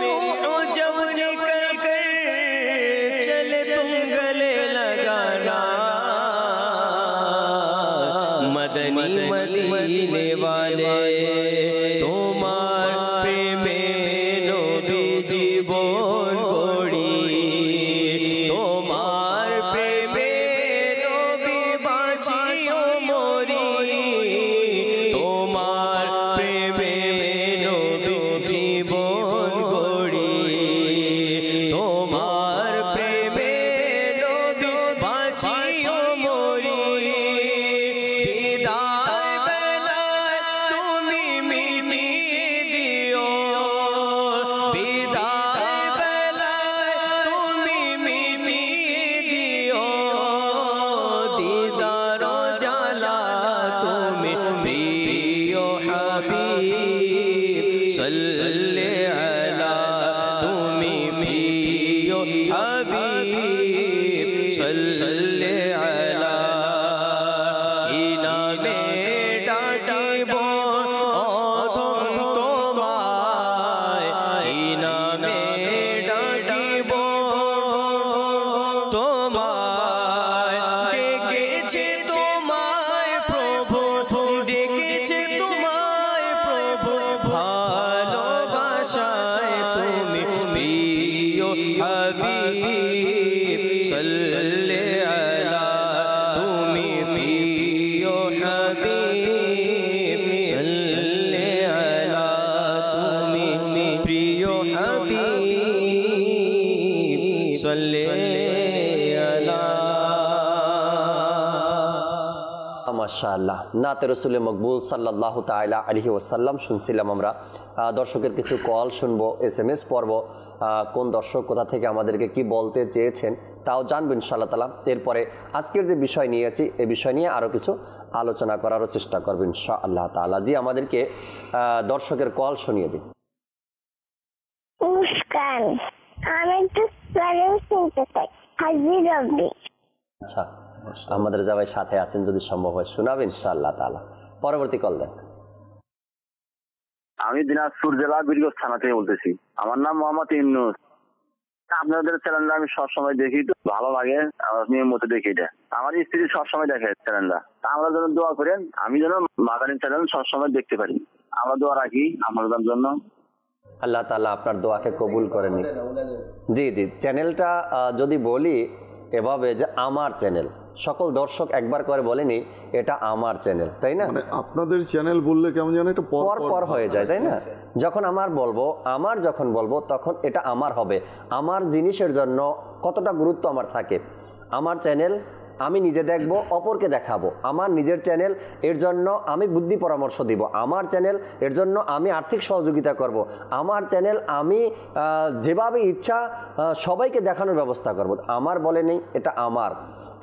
रूह जब निकल कर चले तुम गले लगाना मदनी मदीने वाले তোমার প্রেমে নবী জীবন গড়ি তোমার প্রেমে নবী বাঁচিও মরি তোমার প্রেমে নবী জীবন গড়ি তোমার প্রেমে নবী বাঁচিও মরি বিদায় বেলায় তুমি মিটিয়ে দিও বিদায় বেলায় তুমি মিটিয়ে দিও দিদার জালা তুমি প্রিয় হাবিব সাল্লি আলা তুমি প্রিয় হাবিব সাল্লি আলা কি নামে ডাকিব অধম তোমায় কি নামে ডাকিব তোমায় ডেকেছে তোমায় প্রভু ডেকেছে তোমায় প্রভু ভালোবাসায় তুমি প্রিয় হাবিব সাল্লি আলা তুমি প্রিয় হাবিব সাল্লি আলা তুমি প্রিয় হাবিব সাল্লি আলা মাশাআল্লাহ নাতে রসুল মকবুল সাল্লাল্লাহু তাআলা আলাইহি ওয়াসাল্লাম শুনছিলাম আমরা। দর্শকের কিছু কল শুনবো, SMS পড়ব, কোন দর্শক কোথা থেকে আমাদেরকে কি বলতে চেয়েছেন তাও জানবো ইনশাআল্লাহ তাআলা। এরপরে আজকের যে বিষয় নিয়েছি এই বিষয় নিয়ে আরও কিছু আলোচনা করারও চেষ্টা করবো ইনশাআল্লাহ তাআলা। জি, আমাদেরকে দর্শকের কল শুনিয়ে দিন। মুস্কান, আমি একটু প্ল্যানিং শুনতে চাই। হাজি রব্বি। আচ্ছা, আমাদের যাবাই সাথে আছেন, যদি সম্ভব হয় শোনাবেন ইনশাআল্লাহ তাআলা। পরবর্তী কল দেন। আমি দিনাজপুর জেলা বীরগঞ্জ থানা থেকে বলতেছি। আমার নাম মোহাম্মদ ইউনুস। আপনাদের চ্যানেলটা আমি সবসময় দেখি, তো ভালো লাগে, নিয়মিত দেখি। এটা আমার স্ত্রী সবসময় দেখে চ্যানেলটা। আমরা যেন দোয়া করেন, আমি যেন মাদানী চ্যানেল সবসময় দেখতে পারি। আমরা দোয়া রাখি আপনাদের জন্য। আল্লাহ তাআলা আপনার দোয়াকে কবুল করে নিন। জি জি, চ্যানেলটা যদি বলি এভাবে যে আমার চ্যানেল, সকল দর্শক একবার করে বলেনি এটা আমার চ্যানেল, তাই না? মানে আপনাদের চ্যানেল বললে কেমন যেন এটা পর পর হয়ে যায়, তাই না? যখন যখন বলবো তখন এটা আমার হবে। আমার জিনিসের জন্য কতটা গুরুত্ব আমার থাকে। আমার চ্যানেল আমি নিজে দেখব, অপরকে দেখাবো। আমার নিজের চ্যানেল, এর জন্য আমি বুদ্ধি পরামর্শ দিব। আমার চ্যানেল, এর জন্য আমি আর্থিক সহযোগিতা করব। আমার চ্যানেল আমি যেভাবে ইচ্ছা সবাইকে দেখানোর ব্যবস্থা করব। আমার বলে নেই এটা আমার,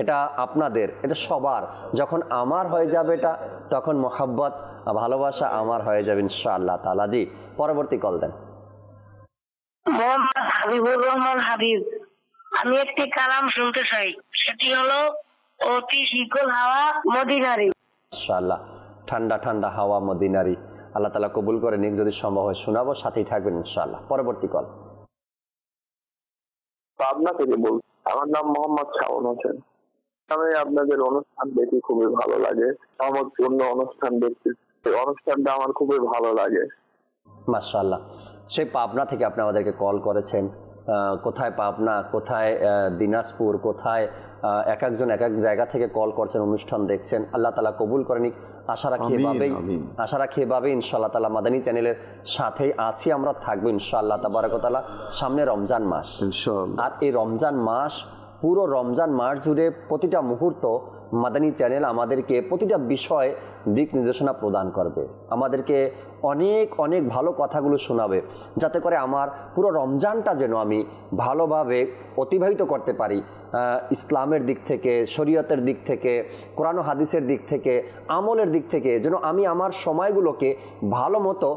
এটা আপনাদের, এটা সবার। যখন আমার হয়ে যাবে এটা, তখন মোহাব্বত ভালোবাসা আমার হয়ে যাবে ইনশাআল্লাহ তাআলা। জি, পরবর্তী কল দেন। মোহাম্মদ হাবিবুর রহমান হাবিব। আমি একটি কালাম শুনতে চাই, সেটি হলো অতি শীতল হাওয়া মদিনারি। ইনশাআল্লাহ, ঠান্ডা ঠান্ডা হাওয়া মদিনারি। আল্লাহ তাআলা কবুল করে নিক, যদি সম্ভব হয় শোনাবো, সাথেই থাকবেন ইনশাআল্লাহ। পরবর্তী কল। পাবনা থেকে বলছি। আমার নাম মোহাম্মদ শাওন হোসেন। আমি আপনাদের অনুষ্ঠান দেখি, খুবই ভালো লাগে। চমৎপূর্ণ অনুষ্ঠান দেখছি, অনুষ্ঠানটা আমার খুবই ভালো লাগে। মাশাআল্লাহ, সেই পাবনা থেকে আপনি আমাদেরকে কল করেছেন। কোথায় পাবনা, কোথায় দিনাজপুর, কোথায় এক একজন এক এক জায়গা থেকে কল করছেন, অনুষ্ঠান দেখছেন। আল্লাহ তাআলা কবুল করে নিক। আশা রাখি এভাবেই ইনশাআল্লাহ তাআলা মাদানী চ্যানেলের সাথেই আছি, আমরা থাকবো ইনশাআল্লাহ তাবারাক ওয়া তাআলা। সামনে রমজান মাস, আর এই রমজান মাস, পুরো রমজান মাস জুড়ে প্রতিটা মুহূর্ত মাদানী চ্যানেল আমাদেরকে প্রতিটা বিষয় দিক নির্দেশনা প্রদান করবে, আমাদেরকে অনেক অনেক ভালো কথাগুলো শোনাবে, যাতে করে আমার পুরো রমজানটা যেন আমি ভালোভাবে অতিবাহিত করতে পারি। ইসলামের দিক থেকে, শরীয়তের দিক থেকে, কোরআন ও হাদিসের দিক থেকে, আমলের দিক থেকে যেন আমি আমার সময়গুলোকে ভালো মতো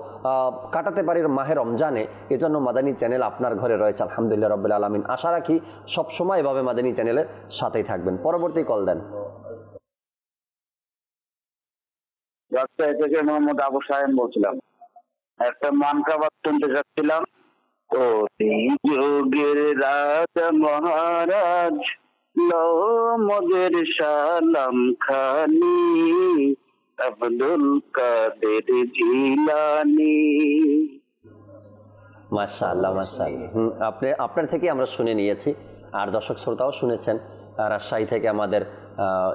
কাটাতে পারি মাহে রমজানে। এজন্য মাদানী চ্যানেল আপনার ঘরে রয়েছে আলহামদুলিল্লাহ রাব্বিল আলামিন। আশা রাখি সবসময় এভাবে মাদানী চ্যানেলের সাথেই থাকবেন। পরবর্তী কল দেন। রাজশাহী থেকে মোহাম্মদ আবু সাহেব বলছিলাম। একটা মানকাবাদ শুনতে যাচ্ছিলাম। ও যুগের রাজা মহারাজ লমদের সালাম খানি আব্দুল কাদের জিলানি। মাশাআল্লাহ মাশাআল্লাহ। আপনার থেকে আমরা শুনে নিয়েছি, আর দর্শক শ্রোতাও শুনেছেন। রাজশাহী থেকে আমাদের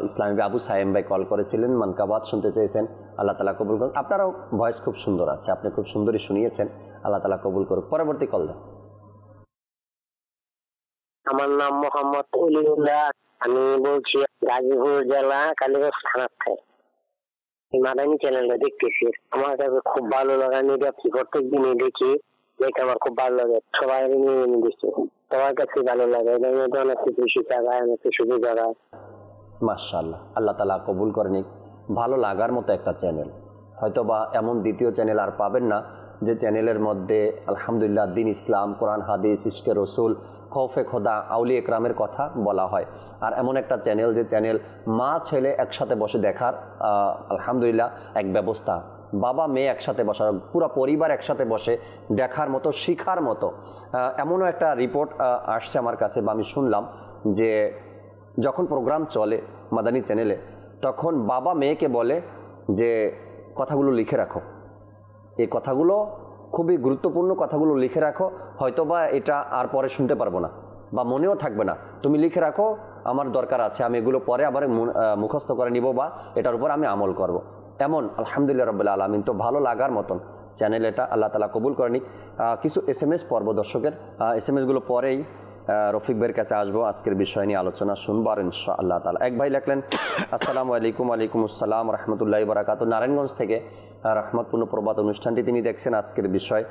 ইসলামী আবু সায়েম ভাই কল করেছিলেন, মানকাবাদ শুনতে চেয়েছেন। আল্লাহ তাআলা কবুল করুন। আপনারও ভয়েস খুব সুন্দর আছে, আপনি খুব সুন্দরই শুনিয়েছেন। আল্লাহ তাআলা কবুল করুক। পরবর্তী কল দেন। আমার নাম মোহাম্মদ অলিউল্লাহ, আমি বলছি গাজীপুর জেলা কালীগঞ্জ থানা থেকে। মাদানী চ্যানেলটা দেখতেছি, আমার কাছে খুব ভালো লাগে। আমি দেখি প্রত্যেক দিনই দেখি, দেখে আমার খুব ভালো লাগে। সবাই নিয়ে দেখি, সবার কাছে ভালো লাগে। অনেক কিছু শিখা যায়, অনেক কিছু বোঝা যায়। মাশাআল্লাহ, আল্লাহ তাআলা কবুল করে নিক। ভালো লাগার মতো একটা চ্যানেল, হয়তো বা এমন দ্বিতীয় চ্যানেল আর পাবেন না যে চ্যানেলের মধ্যে আলহামদুলিল্লাহ দিন, ইসলাম, কোরআন, হাদিস, ইশকে রসুল, খৌফে খোদা, আউলিয়া একরামের কথা বলা হয়। আর এমন একটা চ্যানেল যে চ্যানেল মা ছেলে একসাথে বসে দেখার আলহামদুলিল্লাহ এক ব্যবস্থা, বাবা মেয়ে একসাথে বসার, পুরো পরিবার একসাথে বসে দেখার মতো, শিখার মতো এমনও একটা রিপোর্ট আসছে আমার কাছে, বা আমি শুনলাম যে যখন প্রোগ্রাম চলে মাদানী চ্যানেলে, তখন বাবা মেয়েকে বলে যে কথাগুলো লিখে রাখো, এই কথাগুলো খুবই গুরুত্বপূর্ণ, কথাগুলো লিখে রাখো, হয়তোবা এটা আর পরে শুনতে পারবো না বা মনেও থাকবে না, তুমি লিখে রাখো, আমার দরকার আছে, আমি এগুলো পরে আবার মুখস্থ করে নিব বা এটার উপর আমি আমল করব। এমন আলহামদুলিল্লাহ রাব্বিল আলামিন। তো ভালো লাগার মতন চ্যানেল এটা, আল্লাহ তাআলা কবুল করে নিক। কিছু SMS পর্ব দর্শকের, SMS-গুলো পরেই রফিক ভাইয়ের কাছে আসবো, আজকের বিষয় নিয়ে আলোচনা শুনবো আর ইনশাআল্লাহ তাআলা। এক ভাই লেখলেন, আসসালামু আলাইকুম। ওয়ালাইকুম আসসালাম রহমতুল্লাহি ওয়া বারাকাতুহু। নারায়ণগঞ্জ থেকে রহমতপূর্ণ প্রবাদ অনুষ্ঠানটি তিনি দেখছেন। আজকের বিষয়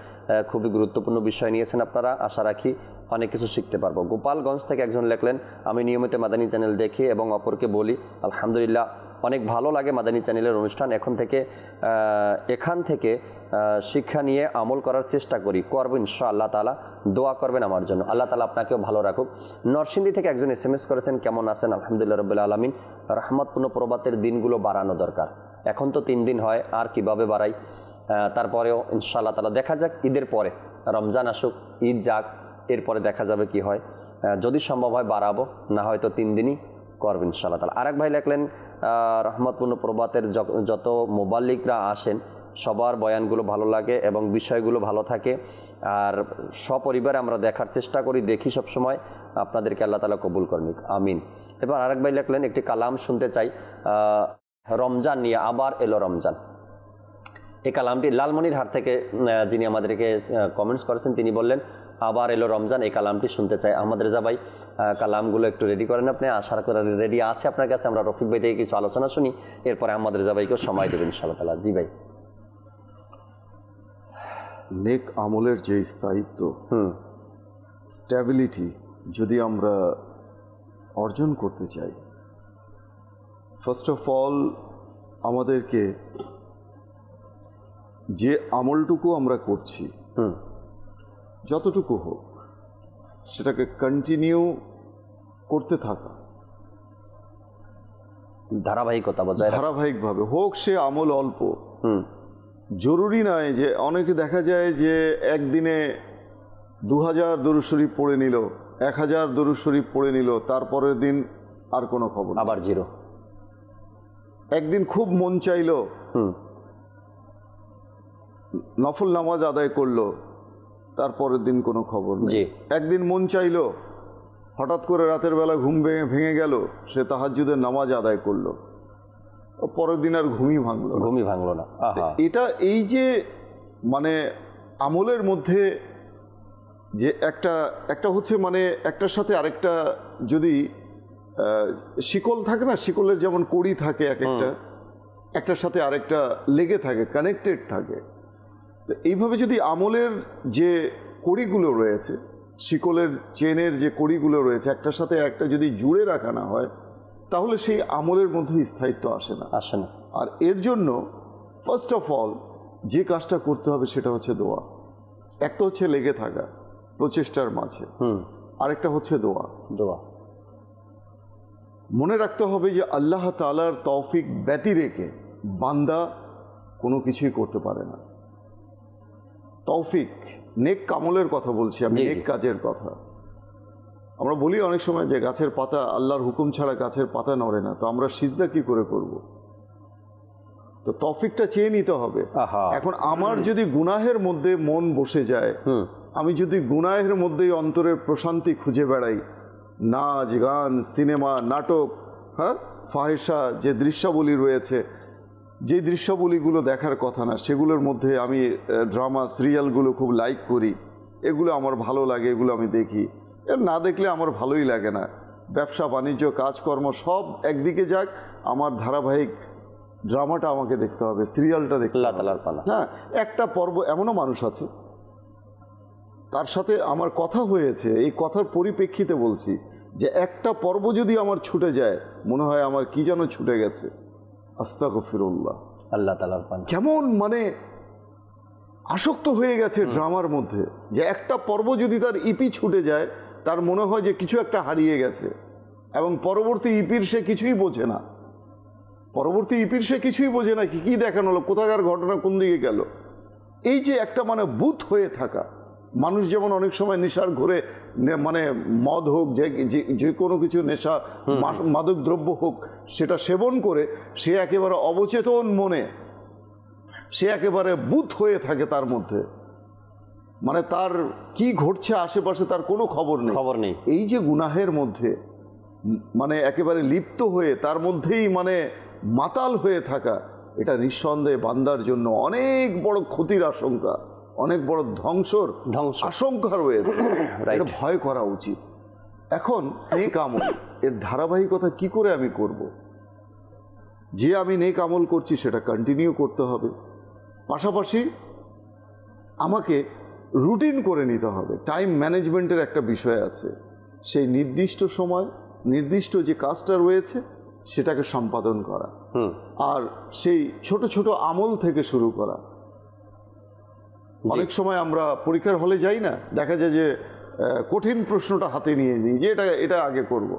খুবই গুরুত্বপূর্ণ বিষয় নিয়েছেন আপনারা, আশা রাখি অনেক কিছু শিখতে পারবো। গোপালগঞ্জ থেকে একজন লেখলেন, আমি নিয়মিত মাদানী চ্যানেল দেখি এবং অপরকে বলি আলহামদুলিল্লাহ অনেক ভালো লাগে মাদানী চ্যানেলের অনুষ্ঠান। এখান থেকে শিক্ষা নিয়ে আমল করার চেষ্টা করি, করবো ইনশাআল্লাহ তাআলা। দোয়া করবেন আমার জন্য, আল্লাহ তাআলা আপনাকেও ভালো রাখুক। নরসিংদী থেকে একজন SMS করেছেন, কেমন আছেন? আলহামদুলিল্লাহ রাব্বিল আলামিন। রহমতপূর্ণ প্রবাতের দিনগুলো বাড়ানো দরকার, এখন তো 3 দিন হয়, আর কিভাবে বাড়াই? তারপরেও ইনশাআল্লাহ তাআলা দেখা যাক, ঈদের পরে, রমজান আসুক, ঈদ যাক, এরপরে দেখা যাবে কি হয়। যদি সম্ভব হয় বাড়াবো, না হয়তো 3 দিনই করবো ইনশাআল্লাহ তাআলা। আরেক ভাই লেখলেন, রহমতপূর্ণ প্রবাতের যত মুবাল্লিগরা আসেন সবার বয়ানগুলো ভালো লাগে এবং বিষয়গুলো ভালো থাকে, আর সপরিবারে আমরা দেখার চেষ্টা করি, দেখি সবসময়। আপনাদেরকে আল্লাহ তাআলা কবুল করুন, আমিন। এবার আরেক ভাই লেখলেন, একটি কালাম শুনতে চাই রমজান নিয়ে, আবার এলো রমজান। এই কালামটি লালমনিরহাট থেকে যিনি আমাদেরকে কমেন্টস করেছেন, তিনি বললেন আবার এলো রমজান, এই কালামটি শুনতে চাই। আমাদের রেজা ভাই কালামগুলো একটু রেডি করেন আপনি, আশা করি রেডি আছে আপনার কাছে। আমরা রফিক ভাই থেকে কিছু আলোচনা শুনি, এরপরে আমাদের রেজা ভাইকেও সময় দেবেন ইনশাআল্লাহ তাআলা। জি ভাই। নেক আমলের যে স্থায়িত্ব, স্ট্যাবিলিটি যদি আমরা অর্জন করতে চাই, ফার্স্ট অফ অল আমাদেরকে যে আমলটুকু আমরা করছি, যতটুকু হোক, সেটাকে কন্টিনিউ করতে থাকা, ধারাবাহিকভাবে হোক, সে আমল অল্প। জরুরি নয় যে অনেকে দেখা যায় যে একদিনে 2000 দরুদ শরীফ পড়ে নিল, 1000 দরুদ শরীফ পড়ে নিল, তারপরের দিন আর কোনো খবর, আবার জিরো। একদিন খুব মন চাইলো, নফল নামাজ আদায় করলো, তারপরের দিন কোনো খবর নেই। একদিন মন চাইলো, হঠাৎ করে রাতের বেলা ঘুম ভেঙে গেল, সে তাহাজ্জুদের নামাজ আদায় করলো, পরের দিন আর ঘুমই ভাঙলো না। এটা এই যে মানে আমলের মধ্যে যে একটা হচ্ছে মানে একটার সাথে আরেকটা যদি শিকল থাকে না, শিকলের যেমন কড়ি থাকে এক একটা, একটার সাথে আরেকটা লেগে থাকে, কানেক্টেড থাকে। তো এইভাবে যদি আমলের যে কড়িগুলো রয়েছে, শিকলের চেনের যে কড়িগুলো রয়েছে, একটার সাথে একটা যদি জুড়ে রাখা না হয়, তাহলে সেই আমলের মধ্যে স্থায়িত্ব আসে না। আর এর জন্য ফার্স্ট অফ অল যে কাজটা করতে হবে সেটা হচ্ছে দোয়া। একটা হচ্ছে লেগে থাকা প্রচেষ্টার মাঝে, আরেকটা হচ্ছে দোয়া। মনে রাখতে হবে যে আল্লাহ তাআলার তৌফিক ব্যতি রেখে বান্দা কোনো কিছুই করতে পারে না। তৌফিক, নেক কামলের কথা বলছি আমি, নেক কাজের কথা। আমরা বলি অনেক সময় যে গাছের পাতা, আল্লাহর হুকুম ছাড়া গাছের পাতা নড়ে না, তো আমরা সিজদা কি করে করব? তো তৌফিকটা চেয়ে নিতে হবে। এখন আমার যদি গুনাহের মধ্যে মন বসে যায়, আমি যদি গুনাহের মধ্যেই অন্তরের প্রশান্তি খুঁজে বেড়াই, নাচ গান সিনেমা নাটক, হ্যাঁ, ফাহিশা যে দৃশ্যাবলী রয়েছে, যে দৃশ্যাবলীগুলো দেখার কথা না, সেগুলোর মধ্যে আমি ড্রামা সিরিয়ালগুলো খুব লাইক করি, এগুলো আমার ভালো লাগে, এগুলো আমি দেখি। এর না দেখলে আমার ভালোই লাগে না। ব্যবসা বাণিজ্য কাজকর্ম সব একদিকে যাক, আমার ধারাবাহিক ড্রামাটা আমাকে দেখতে হবে, সিরিয়ালটা দেখতে হবে। হ্যাঁ, একটা পর্ব এমনও মানুষ আছে, তার সাথে আমার কথা হয়েছে, এই কথার পরিপ্রেক্ষিতে বলছি, যে একটা পর্ব যদি আমার ছুটে যায়, মনে হয় আমার কি যেন ছুটে গেছে। আস্তাগফিরুল্লাহ, আল্লাহ তাআলার পানা, কেমন মানে আসক্ত হয়ে গেছে ড্রামার মধ্যে, যে একটা পর্ব যদি তার ইপি ছুটে যায়, তার মনে হয় যে কিছু একটা হারিয়ে গেছে, এবং পরবর্তী ইপির সে কিছুই বোঝে না। পরবর্তী ইপির সে কিছুই বোঝে না, কি দেখানো হলো, কোথাকার ঘটনা কোন দিকে গেল। এই যে একটা মানে বুথ হয়ে থাকা মানুষ, যেমন অনেক সময় নেশার ঘরে, মানে মদ হোক, যে কোনো কিছু নেশা, মাদক দ্রব্য হোক, সেটা সেবন করে সে একেবারে অবচেতন মনে সে একেবারে বুথ হয়ে থাকে তার মধ্যে, মানে তার কি ঘটছে আশেপাশে তার কোনো খবর নেই। এই যে গুনাহের মধ্যে মানে একেবারে লিপ্ত হয়ে তার মধ্যেই মানে মাতাল হয়ে থাকা, এটা নিঃসন্দেহে বান্দার জন্য অনেক বড় ক্ষতির আশঙ্কা, অনেক বড় ধ্বংসর আশঙ্কা রয়েছে। এটা ভয় করা উচিত। এখন নেক আমল এর ধারাবাহিকতা কি করে আমি করব? যে আমি নেক আমল করছি সেটা কন্টিনিউ করতে হবে, পাশাপাশি আমাকে রুটিন করে নিতে হবে। টাইম ম্যানেজমেন্টের একটা বিষয় আছে, সেই নির্দিষ্ট সময় নির্দিষ্ট যে কাজটা রয়েছে সেটাকে সম্পাদন করা, আর সেই ছোট ছোট আমল থেকে শুরু করা। অনেক সময় আমরা পরীক্ষার হলে যাই না, দেখা যায় যে কঠিন প্রশ্নটা হাতে নিয়ে নিই, যে এটা আগে করব।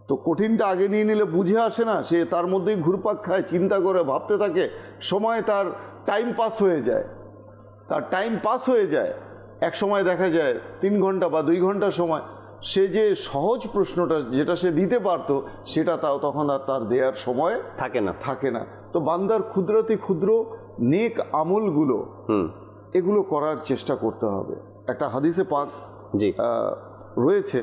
তো কঠিনটা আগে নিয়ে নিলে বুঝে আসে না, সে তার মধ্যেই ঘুরপাক খায়, চিন্তা করে ভাবতে থাকে, সময় তার টাইম পাস হয়ে যায়। এক সময় দেখা যায় 3 ঘন্টা বা 2 ঘন্টা সময় সে যে সহজ প্রশ্নটা যেটা সে দিতে পারতো, সেটা তখন আর তার দেওয়ার সময় থাকে না। তো বান্দার ক্ষুদ্রাতি ক্ষুদ্র নেক আমলগুলো এগুলো করার চেষ্টা করতে হবে। একটা হাদিসে পাক রয়েছে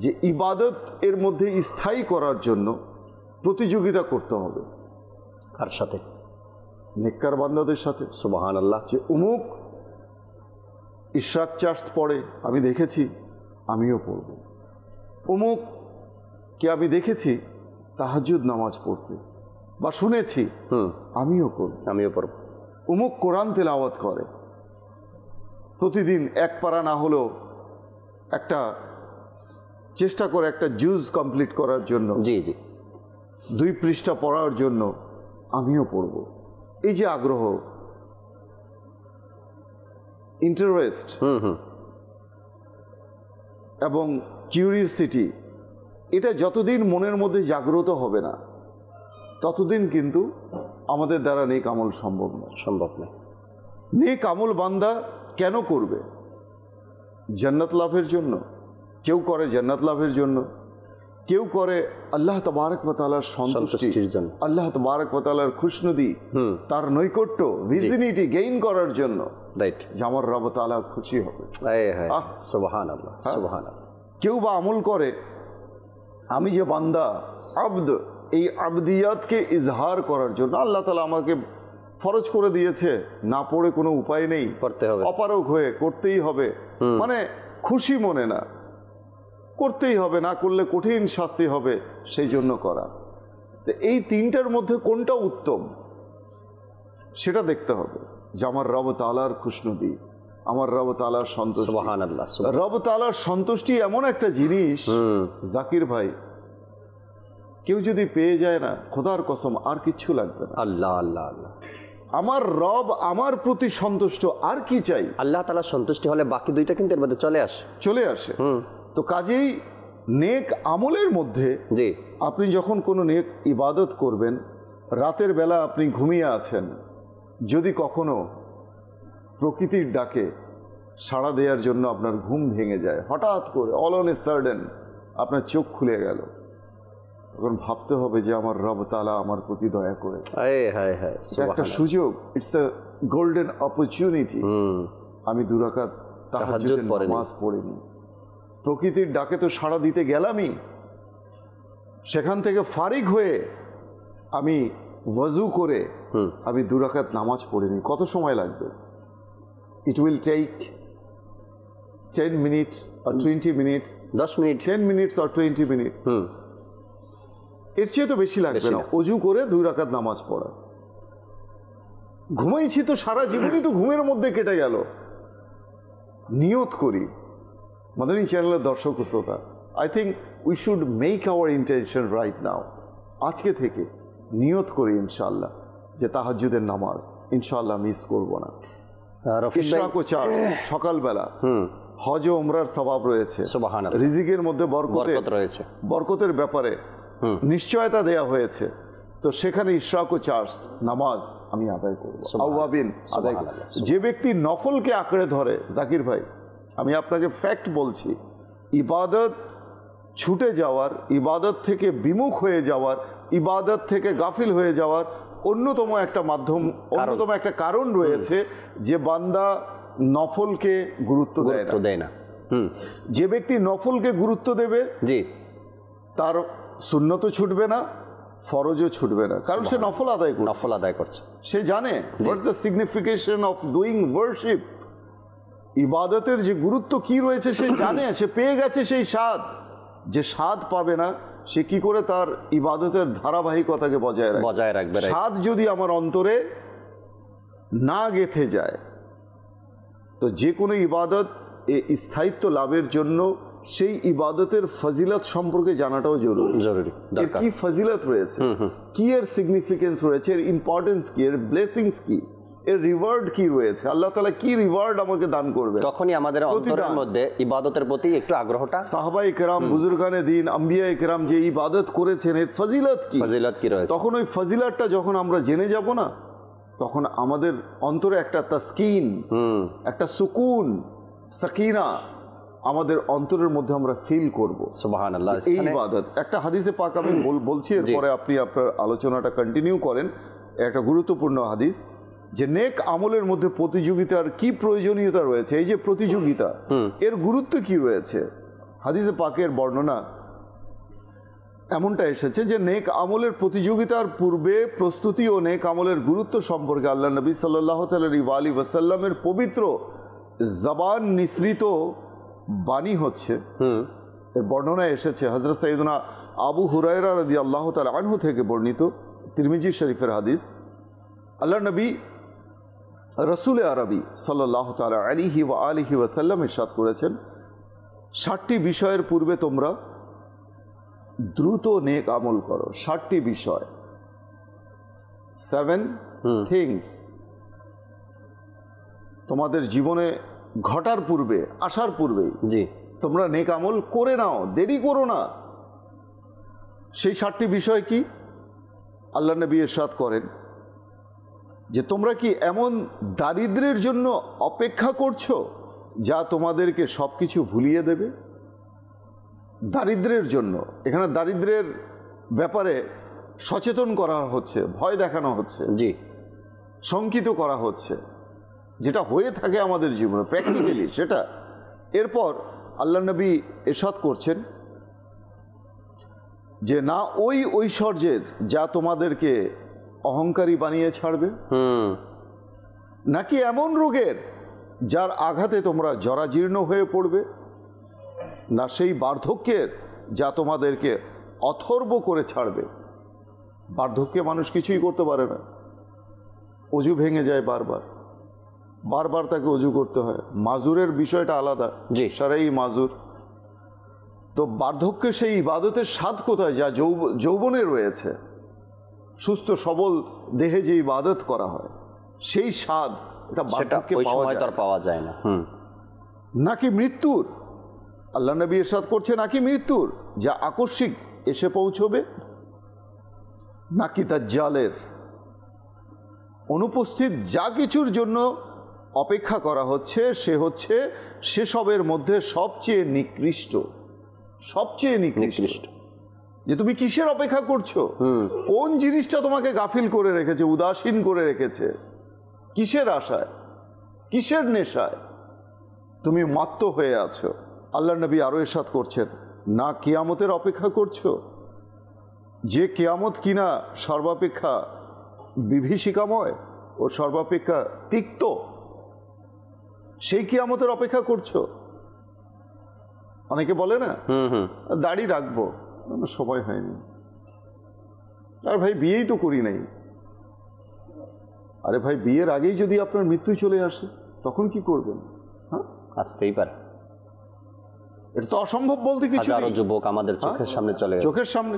যে ইবাদত এর মধ্যে স্থায়ী করার জন্য প্রতিযোগিতা করতে হবে। কার সাথে? নেককার বান্দাদের সাথে। সুবহানাল্লাহ। যে অমুক ইশরাক চার্জ পড়ে, আমি দেখেছি, আমিও পড়ব। অমুক কে আমি দেখেছি তাহাজ্জুদ নামাজ পড়তে বা শুনেছি, আমিও পড়ব। অমুক কোরআন তেলাওয়াত করে, প্রতিদিন 1 পারা না হলেও একটা চেষ্টা করে একটা জুজ কমপ্লিট করার জন্য, 2 পৃষ্ঠা পড়ার জন্য, আমিও পড়ব। এই যে আগ্রহ, ইন্টারেস্ট এবং কিউরিওসিটি, এটা যতদিন মনের মধ্যে জাগ্রত হবে না, ততদিন কিন্তু আমাদের দ্বারা নেক আমল সম্ভব নয়। নেক আমল বান্দা কেন করবে? জান্নাত লাভের জন্য। কেউ করে জান্নাত লাভের জন্য, কেউ করে আল্লাহ তাবারক ওয়া তাআলার সন্তুষ্টির জন্য, আল্লাহ তাবারক ওয়া তাআলার খুশনুদি, তার নৈকট্য, ভিজিনিটি গেইন করার জন্য, রাইট, যে আমার রব তাআলা খুশি হবে। সুবহানাল্লাহ, সুবহানাল্লাহ। কেউ বা আমল করে আমি যে বান্দা আবদ, এই আবদিয়াতকে ইজহার করার জন্য আল্লাহ তাআলা আমাকে ফরজ করে দিয়েছে, না পড়ে কোনো উপায় নেই, করতে হবে, অপারগ হয়ে করতেই হবে, মানে খুশি মনে না, করতেই হবে, না করলে কঠিন শাস্তি হবে, সেই জন্য করা। তো এই তিনটার মধ্যে কোনটা উত্তম সেটা দেখতে হবে, যে আমার রব তাআলার খুশনুদি, আমার রব তাআলার সন্তুষ্টি। সুবহানাল্লাহ। রব তাআলার সন্তুষ্টি এমন একটা জিনিস জাকির ভাই, কেউ যদি পেয়ে যায় না, খোদার কসম আর কিচ্ছু লাগবে না। আল্লাহ আল্লাহ আল্লাহ, আমার রব আমার প্রতি সন্তুষ্ট, আর কি চাই? আল্লাহ তাআলার সন্তুষ্টি হলে বাকি দুইটা কিন্তু এর মধ্যে চলে আসে। তো কাজেই নেক আমলের মধ্যে জি, আপনি যখন কোনো নেক ইবাদত করবেন, রাতের বেলা আপনি ঘুমিয়ে আছেন, যদি কখনো প্রকৃতির ডাকে সাড়া দেওয়ার জন্য আপনার ঘুম ভেঙে যায়, হঠাৎ করে অল অন এ সাডেন আপনার চোখ খুলে গেল, তখন ভাবতে হবে যে আমার রব তাআলা আমার প্রতি দয়া করেছে। একটা সুযোগ, ইটস আ গোল্ডেন অপরচুনিটি। আমি 2 রাকাত তাহাজ্জুদের নামাজ পড়িনি, প্রকৃতির ডাকে তো সাড়া দিতে গেলামই, সেখান থেকে ফারিগ হয়ে আমি ওয়াজু করে আমি 2 রাকাত নামাজ পড়িনি। কত সময় লাগবে? It will take 10 minute or 20 minutes, 10 minute, 10 minutes or 20 minutes, এর চেয়ে তো বেশি লাগবে না অজু করে 2 রাকাত নামাজ পড়া। ঘুমাইছি তো সারা জীবনই তো ঘুমের মধ্যে কেটে গেল। নিয়ত করি, মাদানী চ্যানেলের দর্শক ও শ্রোতা, I think we should make our intention right now. আজকে থেকে নিয়ত করি ইনশাআল্লাহ যে তাহাজ্জুদের নামাজ ইনশাআল্লাহ মিস করব না। ইশরাক ও চাঁদ সকালবেলা, হজ ও উমরার সওয়াব রয়েছে, সুবহানাল্লাহ, রিজিকের মধ্যে বরকত রয়েছে, বরকতের ব্যাপারে নিশ্চয়তা দেয়া হয়েছে। তো সেখানে ইশরাক ও চাঁদ নামাজ আমি আদায় করব, আওয়াবিন আদায় করব। যে ব্যক্তি নফলকে আঁকড়ে ধরে, জাকির ভাই আমি আপনাকে ফ্যাক্ট বলছি, ইবাদত ছুটে যাওয়ার, ইবাদত থেকে বিমুখ হয়ে যাওয়ার, ইবাদত থেকে গাফিল হয়ে যাওয়ার অন্যতম একটা মাধ্যম, অন্যতম একটা কারণ রয়েছে যে বান্দা নফলকে গুরুত্ব দেয় না। যে ব্যক্তি নফলকে গুরুত্ব দেবে, জি, তার সুন্নতও ছুটবে না, ফরজও ছুটবে না, কারণ সে নফল আদায় করছে। সে জানে what the signification of doing warship, ইবাদতের যে গুরুত্ব কি রয়েছে সে জানে, সে পেয়ে গেছে সেই স্বাদ। যে স্বাদ পাবে না সে কি করে তার ইবাদতের ধারাবাহিকতাকে বজায় রাখবে? স্বাদ যদি আমার অন্তরে না গেঁথে যায়, তো যে কোনো ইবাদত স্থায়িত্ব লাভের জন্য সেই ইবাদতের ফজিলত সম্পর্কে জানাটাও জরুরি। এর কি ফজিলত রয়েছে, কি এর সিগনিফিকেন্স রয়েছে, এর ইম্পর্টেন্স কি, এর ব্লেসিংস কি, এর রিওয়ার্ড কি রয়েছে, আল্লাহ তাআলা কি রিওয়ার্ড আমাকে দান করবে, তখনই আমাদের অন্তরের মধ্যে ইবাদতের প্রতি একটু আগ্রহটা। সাহাবায়ে কেরাম, বুজুর্গানে দ্বীন, আম্বিয়ায়ে কেরাম যে ইবাদত করেছেন, এর ফজিলত কি রয়েছে, তখন ওই ফজিলতটা যখন আমরা জেনে যাব না, তখন আমাদের অন্তরে একটা তাসকিন, একটা সুকুন, সাকিনা আমাদের অন্তরের মধ্যে আমরা ফিল করব। সুবহানাল্লাহ। এই ইবাদত একটা হাদিসে পাক আমি বলছি, এরপরে আপনি আপনার আলোচনাটা কন্টিনিউ করেন। একটা গুরুত্বপূর্ণ হাদিস, যে নেক আমলের মধ্যে প্রতিযোগিতার কি প্রয়োজনীয়তা রয়েছে, এই যে প্রতিযোগিতা এর গুরুত্ব কি রয়েছে। হাদিসে পাকের বর্ণনা এমনটা এসেছে যে নেক আমলের প্রতিযোগিতার পূর্বে প্রস্তুতি ও নেক আমলের গুরুত্ব সম্পর্কে আল্লাহ নবী সাল্লাল্লাহু আলাইহি ওয়াসাল্লামের পবিত্র জবান নিঃসৃত বাণী হচ্ছে, এর বর্ণনা এসেছে হযরত সাইয়েদনা আবু হুরায়রা রাদিয়াল্লাহু তাআলা আনহু থেকে বর্ণিত, তিরমিজি শরীফের হাদিস। আল্লাহ নবী রসুল আরবি সাল্লাল্লাহু তাআলা আলাইহি ওয়া আলিহি ওয়াসাল্লাম ইরশাদ করেছেন, 60টি বিষয়ের পূর্বে তোমরা দ্রুত নেক আমল করো। 60টি বিষয়, 7 থিংস তোমাদের জীবনে ঘটার পূর্বে, আসার পূর্বেই জি তোমরা নেক আমল করে নাও, দেরি করো না। সেই 60টি বিষয় কি? আল্লাহ নবী ইরশাদ করেন যে তোমরা কি এমন দারিদ্র্যের জন্য অপেক্ষা করছো যা তোমাদেরকে সব কিছু ভুলিয়ে দেবে? দারিদ্র্যের জন্য, এখানে দারিদ্র্যের ব্যাপারে সচেতন করা হচ্ছে, ভয় দেখানো হচ্ছে, জি শঙ্কিত করা হচ্ছে, যেটা হয়ে থাকে আমাদের জীবনে প্র্যাকটিক্যালি সেটা। এরপর আল্লাহ নবী ইরশাদ করছেন যে না ওই ঐশ্বর্যের যা তোমাদেরকে অহংকারী বানিয়ে ছাড়বে, নাকি এমন রোগের যার আঘাতে তোমরা জরাজীর্ণ হয়ে পড়বে, না সেই বার্ধক্যের যা তোমাদেরকে অথর্ব করে ছাড়বে। বার্ধক্যে মানুষ কিছুই করতে পারে না, অজু ভেঙে যায় বারবার, বারবার তাকে অজু করতে হয়। মাজুরের বিষয়টা আলাদা, সারাই মাজুর। তো বার্ধক্যে সেই ইবাদতের স্বাদ কোথায় যা যৌবনে রয়েছে? সুস্থ সবল দেহে যে ইবাদত করা হয় সেই স্বাদ এটা বার্ধক্যে পাওয়া যায় না। নাকি মৃত্যুর? আল্লাহ নবী ইরশাদ করছে নাকি মৃত্যুর যা আকস্মিক এসে পৌঁছবে, নাকি দাজ্জালের অনুপস্থিত যা কিছুর জন্য অপেক্ষা করা হচ্ছে সে হচ্ছে সেসবের মধ্যে সবচেয়ে নিকৃষ্ট, সবচেয়ে নিকৃষ্ট। যে তুমি কিসের অপেক্ষা করছো? কোন জিনিসটা তোমাকে গাফিল করে রেখেছে, উদাসীন করে রেখেছে? কিসের আশায়, কিসের নেশায় তুমি মত্ত হয়ে আছো? আল্লাহ নবী আরো ইরশাদ করছেন, না কিয়ামতের অপেক্ষা করছো, যে কিয়ামত কিনা সর্বাপেক্ষা বিভীষিকাময় ও সর্বাপেক্ষা তিক্ত, সেই কিয়ামতের অপেক্ষা করছো? অনেকে বলে না দাড়ি রাখবো, সময় হয়নি, আর ভাই বিয়েই তো করি নাই। আরে ভাই, বিয়ের আগেই যদি আপনার মৃত্যু চলে আসে তখন কি করবেন? হ্যাঁ, আসতেই পারে। এটা তো অসম্ভব বলতে কিছু নেই। যুবক আমাদের চোখের সামনে চলে গেছে, চোখের সামনে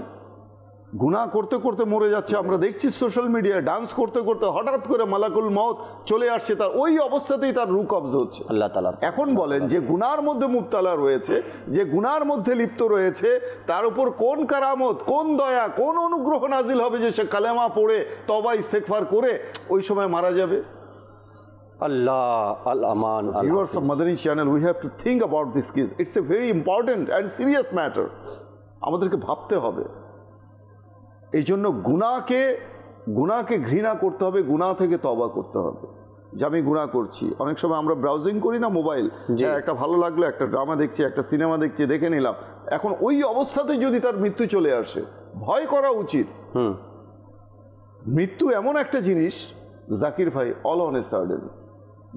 গুনাহ করতে করতে মরে যাচ্ছে। আমরা দেখছি সোশ্যাল মিডিয়ায় ডান্স করতে করতে হঠাৎ করে মালাকুল মউত চলে আসছে, তার ওই অবস্থাতেই তার রূহ কবজ হচ্ছে। আল্লাহ তাআলা এখন বলেন যে গুনার মধ্যে মুবতালা রয়েছে, যে গুনার মধ্যে লিপ্ত রয়েছে, তার উপর কোন কারামত, কোন দয়া, কোন অনুগ্রহ নাজিল হবে যে সে কালেমা পড়ে তওবা ইস্তেগফার করে ওই সময় মারা যাবে? Allah, Al-Aman, Viewers of Madani channel, we have to think about this case. It's a very important and serious matter. আমাদেরকে ভাবতে হবে। এই জন্য গুনাহকে ঘৃণা করতে হবে, গুনাহ থেকে তওবা করতে হবে। যে আমি গুনাহ করছি, অনেক সময় আমরা ব্রাউজিং করি না মোবাইল, একটা ভালো লাগলো, একটা ড্রামা দেখছি, একটা সিনেমা দেখছি, দেখে নিলাম। এখন ওই অবস্থাতে যদি তার মৃত্যু চলে আসে, ভয় করা উচিত। মৃত্যু এমন একটা জিনিস জাকির ভাই, অল অন এ সার্টেন।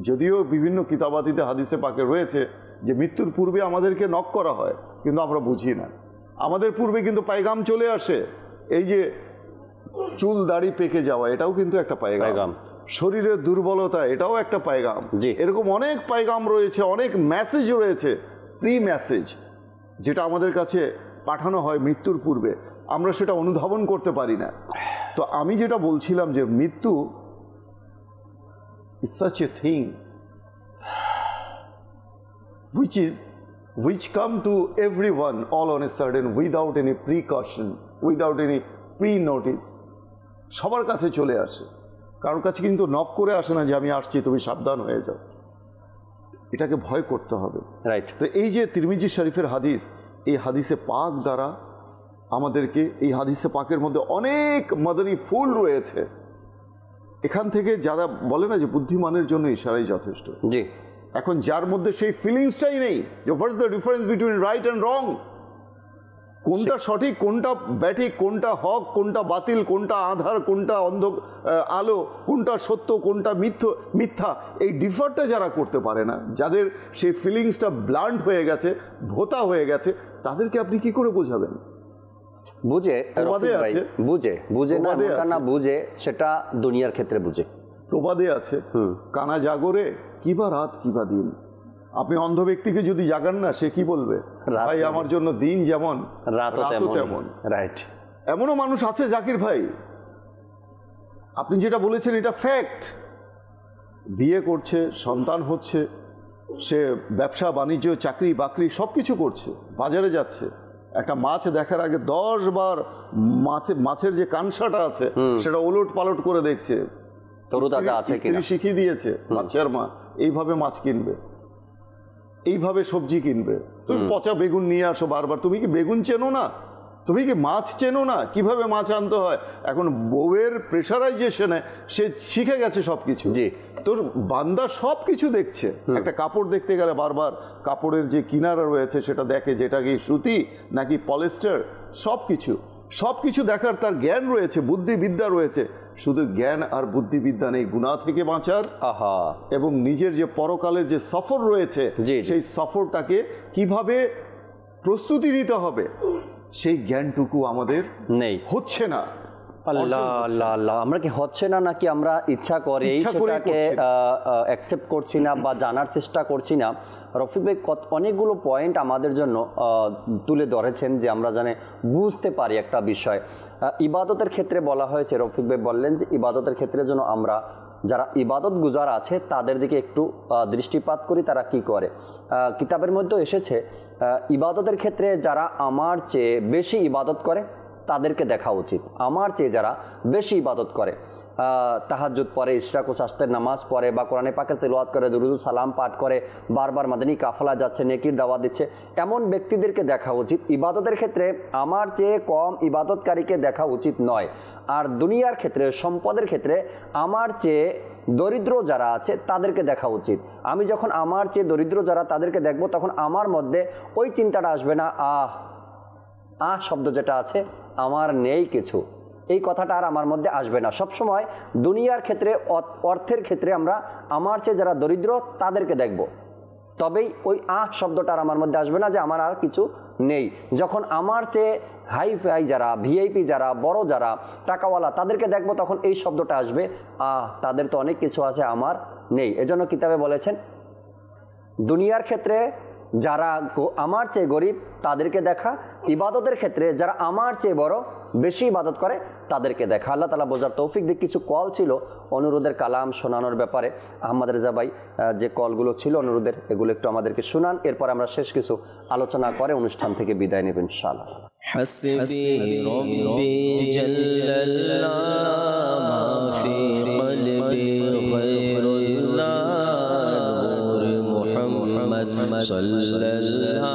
যদিও বিভিন্ন কিতাবাতিতে হাদিসে পাকে রয়েছে যে মৃত্যুর পূর্বে আমাদেরকে নক করা হয়, কিন্তু আমরা বুঝি না। আমাদের পূর্বে কিন্তু পায়গাম চলে আসে। এই যে চুল দাড়ি পেকে যাওয়া, এটাও কিন্তু একটা পায়গাম। শরীরের দুর্বলতা, এটাও একটা পায়গাম। এরকম অনেক পায়গাম রয়েছে, অনেক মেসেজ রয়েছে, প্রি মেসেজ, যেটা আমাদের কাছে পাঠানো হয় মৃত্যুর পূর্বে। আমরা সেটা অনুধাবন করতে পারি না। তো আমি যেটা বলছিলাম যে মৃত্যু is such a thing which come to everyone all on a sudden without any precaution, without any pre-notice. সবার কাছে চলে আসে, কারোর কাছে কিন্তু নক করে আসে না যে আমি আসছি, তুমি সাবধান হয়ে যাও। এটাকে ভয় করতে হবে, রাইট? তো এই যে তিরমিজি শরীফের হাদিস, এই হাদিসে পাক দ্বারা আমাদেরকে, এই হাদিসে পাকের মধ্যে অনেক মাদানী ফুল রয়েছে। এখান থেকে যারা বলে না যে বুদ্ধিমানের জন্য ইশারাই যথেষ্ট। জি, এখন যার মধ্যে সেই ফিলিংসটাই নেই যে what's the difference between right and রং, কোনটা সঠিক, কোনটা ব্যাঠিক, কোনটা হক, কোনটা বাতিল, কোনটা আধার, কোনটা অন্ধ আলো, কোনটা সত্য, কোনটা মিথ্যা, এই ডিফারটা যারা করতে পারে না, যাদের সেই ফিলিংসটা ব্লান্ট হয়ে গেছে, ভোতা হয়ে গেছে, তাদেরকে আপনি কি করে বোঝাবেন? বুঝে সেটা দুনিয়ার ক্ষেত্রে বুঝে। প্রবাদে আছে, কানা জাগরে কিবা রাত কিবা দিন। আপনি অন্ধ ব্যক্তিকে যদি জাগান না, সে কি বলবে? ভাই আমার জন্য দিন যেমন রাতও তেমন। রাইট, এমনও মানুষ আছে জাকির ভাই, আপনি যেটা বলেছেন এটা ফ্যাক্ট। বিয়ে করছে, সন্তান হচ্ছে, সে ব্যবসা বাণিজ্য, চাকরি বাকরি সবকিছু করছে, বাজারে যাচ্ছে, একটা মাছ দেখার আগে 10 বার মাছের যে কানসাটা আছে সেটা ওলট পালট করে দেখছে, স্ত্রী শিখিয়ে দিয়েছে, বাচ্চার মা এইভাবে মাছ কিনবে, এইভাবে সবজি কিনবে। তুমি পচা বেগুন নিয়ে আসো বারবার। তুমি কি বেগুন চেনো না? তুমি কি মাছ চেনো না? কিভাবে মাছ আনতে হয়? এখন বউয়ের প্রেশারাইজেশনে সে শিখে গেছে সবকিছু। তোর বান্দা সবকিছু দেখছে। একটা কাপড় দেখতে গেলে বারবার কাপড়ের যে কিনারা রয়েছে সেটা দেখে, যেটা কি সুতি নাকি পলিস্টার, সবকিছু দেখার তার জ্ঞান রয়েছে, বুদ্ধিবিদ্যা রয়েছে। শুধু জ্ঞান আর বুদ্ধিবিদ্যা নেই গুনাহ থেকে বাঁচার, এবং নিজের যে পরকালের যে সফর রয়েছে সেই সফরটাকে কিভাবে প্রস্তুতি নিতে হবে সেই জ্ঞানটুকু আমাদের নেই, হচ্ছে না। আল্লাহ আল্লাহ আল্লাহ, আমরা কি হচ্ছে না নাকি আমরা ইচ্ছা করে সেটাকে অ্যাকসেপ্ট করছি না বা জানার চেষ্টা করছি না? রফিক ভাই অনেকগুলো পয়েন্ট আমাদের জন্য তুলে ধরেছেন যে আমরা জানে বুঝতে পারি একটা বিষয়। ইবাদতের ক্ষেত্রে বলা হয়েছে, রফিক ভাই বললেন যে ইবাদতের ক্ষেত্রে যেন আমরা যারা ইবাদত গুজার আছে তাদের দিকে একটু দৃষ্টিপাত করি, তারা কি করে। কিতাবের মধ্যে এসেছে ইবাদতের ক্ষেত্রে যারা আমার চেয়ে বেশি ইবাদত করে তাদেরকে দেখা উচিত। আমার চেয়ে যারা বেশি ইবাদত করে, তাহাজ্জুদ পড়ে, ইশরাক ও শাস্তের নামাজ পড়ে, বা কোরআনে পাকের তেলাওয়াত করে, দুরুদ সালাম পাঠ করে, বারবার মাদানী কাফলা যাচ্ছে, নেকির দাওয়াত দিচ্ছে, এমন ব্যক্তিদেরকে দেখা উচিত। ইবাদতের ক্ষেত্রে আমার চেয়ে কম ইবাদতকারীকে দেখা উচিত নয়। আর দুনিয়ার ক্ষেত্রে, সম্পদের ক্ষেত্রে আমার চেয়ে দরিদ্র যারা আছে তাদেরকে দেখা উচিত। আমি যখন আমার চেয়ে দরিদ্র যারা তাদেরকে দেখব, তখন আমার মধ্যে ওই চিন্তাটা আসবে না, শব্দ যেটা আছে, আমার নেই কিছু, এই কথাটা আর আমার মধ্যে আসবে না। সবসময় দুনিয়ার ক্ষেত্রে, অর্থের ক্ষেত্রে আমরা আমার চেয়ে যারা দরিদ্র তাদেরকে দেখব, তবেই ওই শব্দটা আর আমার মধ্যে আসবে না যে আমার আর কিছু নেই। যখন আমার চেয়ে হাই ফাই যারা, ভিআইপি যারা, বড় যারা, টাকাওয়ালা তাদেরকে দেখব, তখন এই শব্দটা আসবে, তাদের তো অনেক কিছু আছে, আমার নেই। এজন্য কিতাবে বলেছেন দুনিয়ার ক্ষেত্রে যারা আমার চেয়ে গরিব তাদেরকে দেখা, ইবাদতের ক্ষেত্রে যারা আমার চেয়ে বড়, বেশি ইবাদত করে তাদেরকে দেখা। আল্লাহ তাআলা বোঝার তৌফিক দিক। কিছু কল ছিল অনুরোধের কালাম শোনানোর ব্যাপারে, আহমদ রেজা ভাই যে কলগুলো ছিল অনুরোধের, এগুলো একটু আমাদেরকে শোনান, এরপর আমরা শেষ কিছু আলোচনা করে অনুষ্ঠান থেকে বিদায় নেব ইনশাআল্লাহ। হাসবি রব্বি জাল্লাল্লাহ মা ফি কলবি গায়রুল্লাহ নূর মুহাম্মদ সাল্লাল্লাহু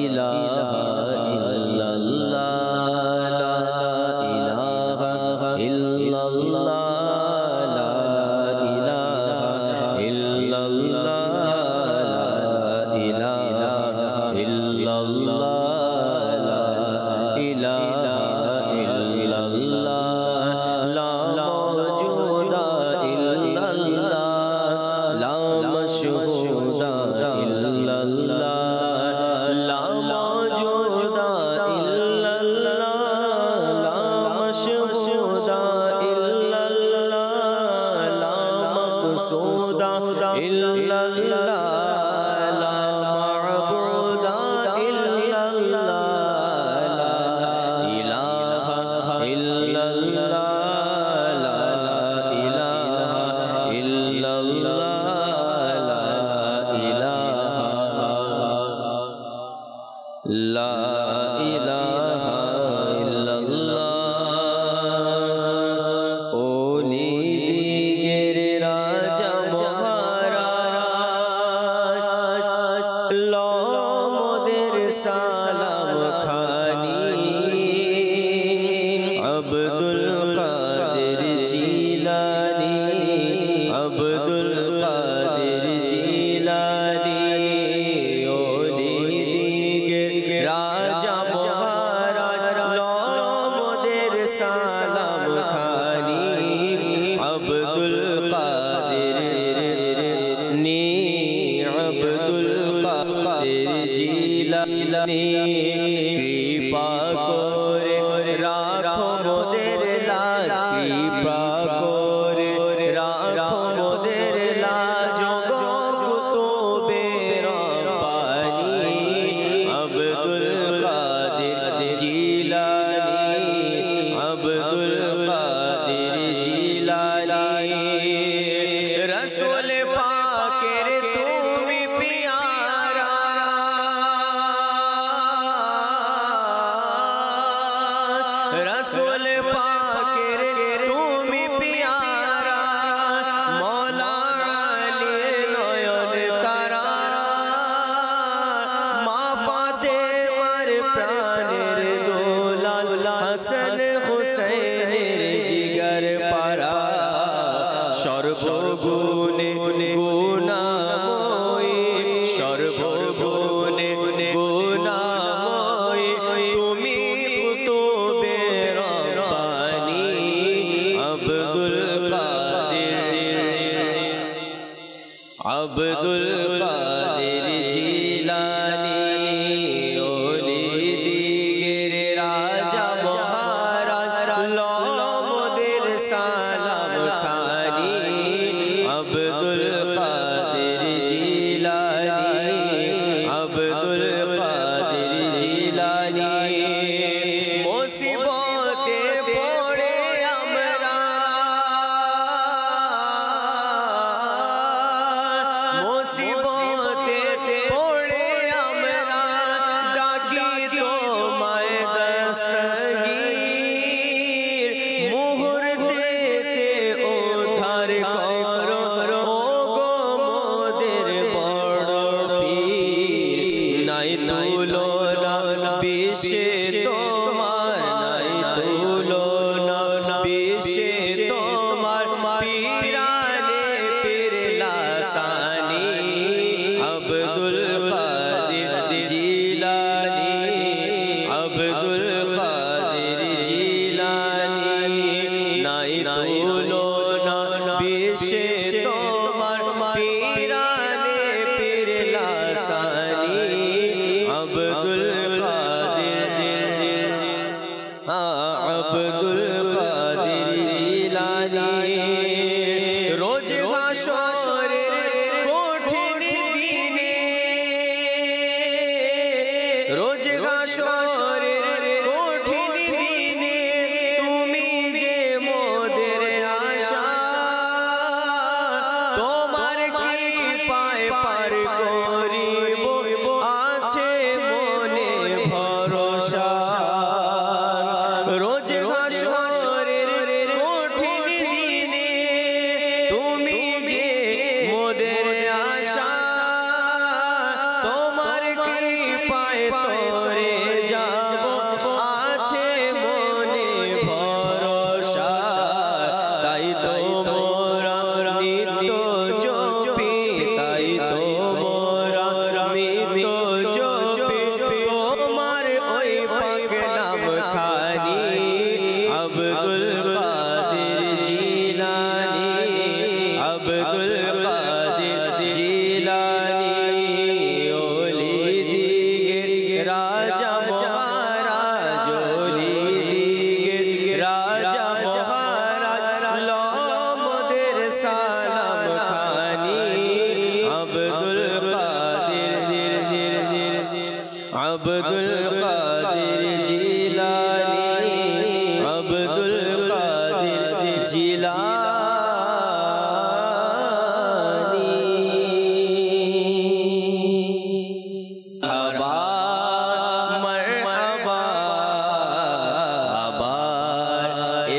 ইলাহা আব্দুল কাদের জিলানী ওলি বিশ্বে তোমার নাই তুলনা বিশ্বে তোমার পীরানে পীর লাসানি আব্দুল কাদের জিলানী আব্দুল কাদের জিলানী নাই তুলনা বিশ্বে তোমার পীরানে পীর লাসানি আব্দুল কাদের আব্দুল কাদের জিলানী রোজ হাশরের কঠিন দিনে রোজ হাশরের কঠিন দিনে তুমি যে মোদের আশা তোমার কৃপায় পার করিব আছে মনে ভরসা রোজ হাশরের কঠিন দিনে তুমি যে মোদের আশা তোমার কৃপায় তরে যাব আছে মনে ভরসা তাই তো মোরা নিত্য জপি তাই তো মোরা নিত্য জপি তোমার ওই পাক নাম খানি আব্দুল কাদের জিলানী আব্দুল কাদের জিলানী ওলি দিগের রাজা মহারাজ ওলি দিগের রাজা মহারাজ লমদের সালাম খানি আব্দুল কাদের আব্দুল কাদের জিলানী আব্দুল কাদের জিলানী মারহাবা আবার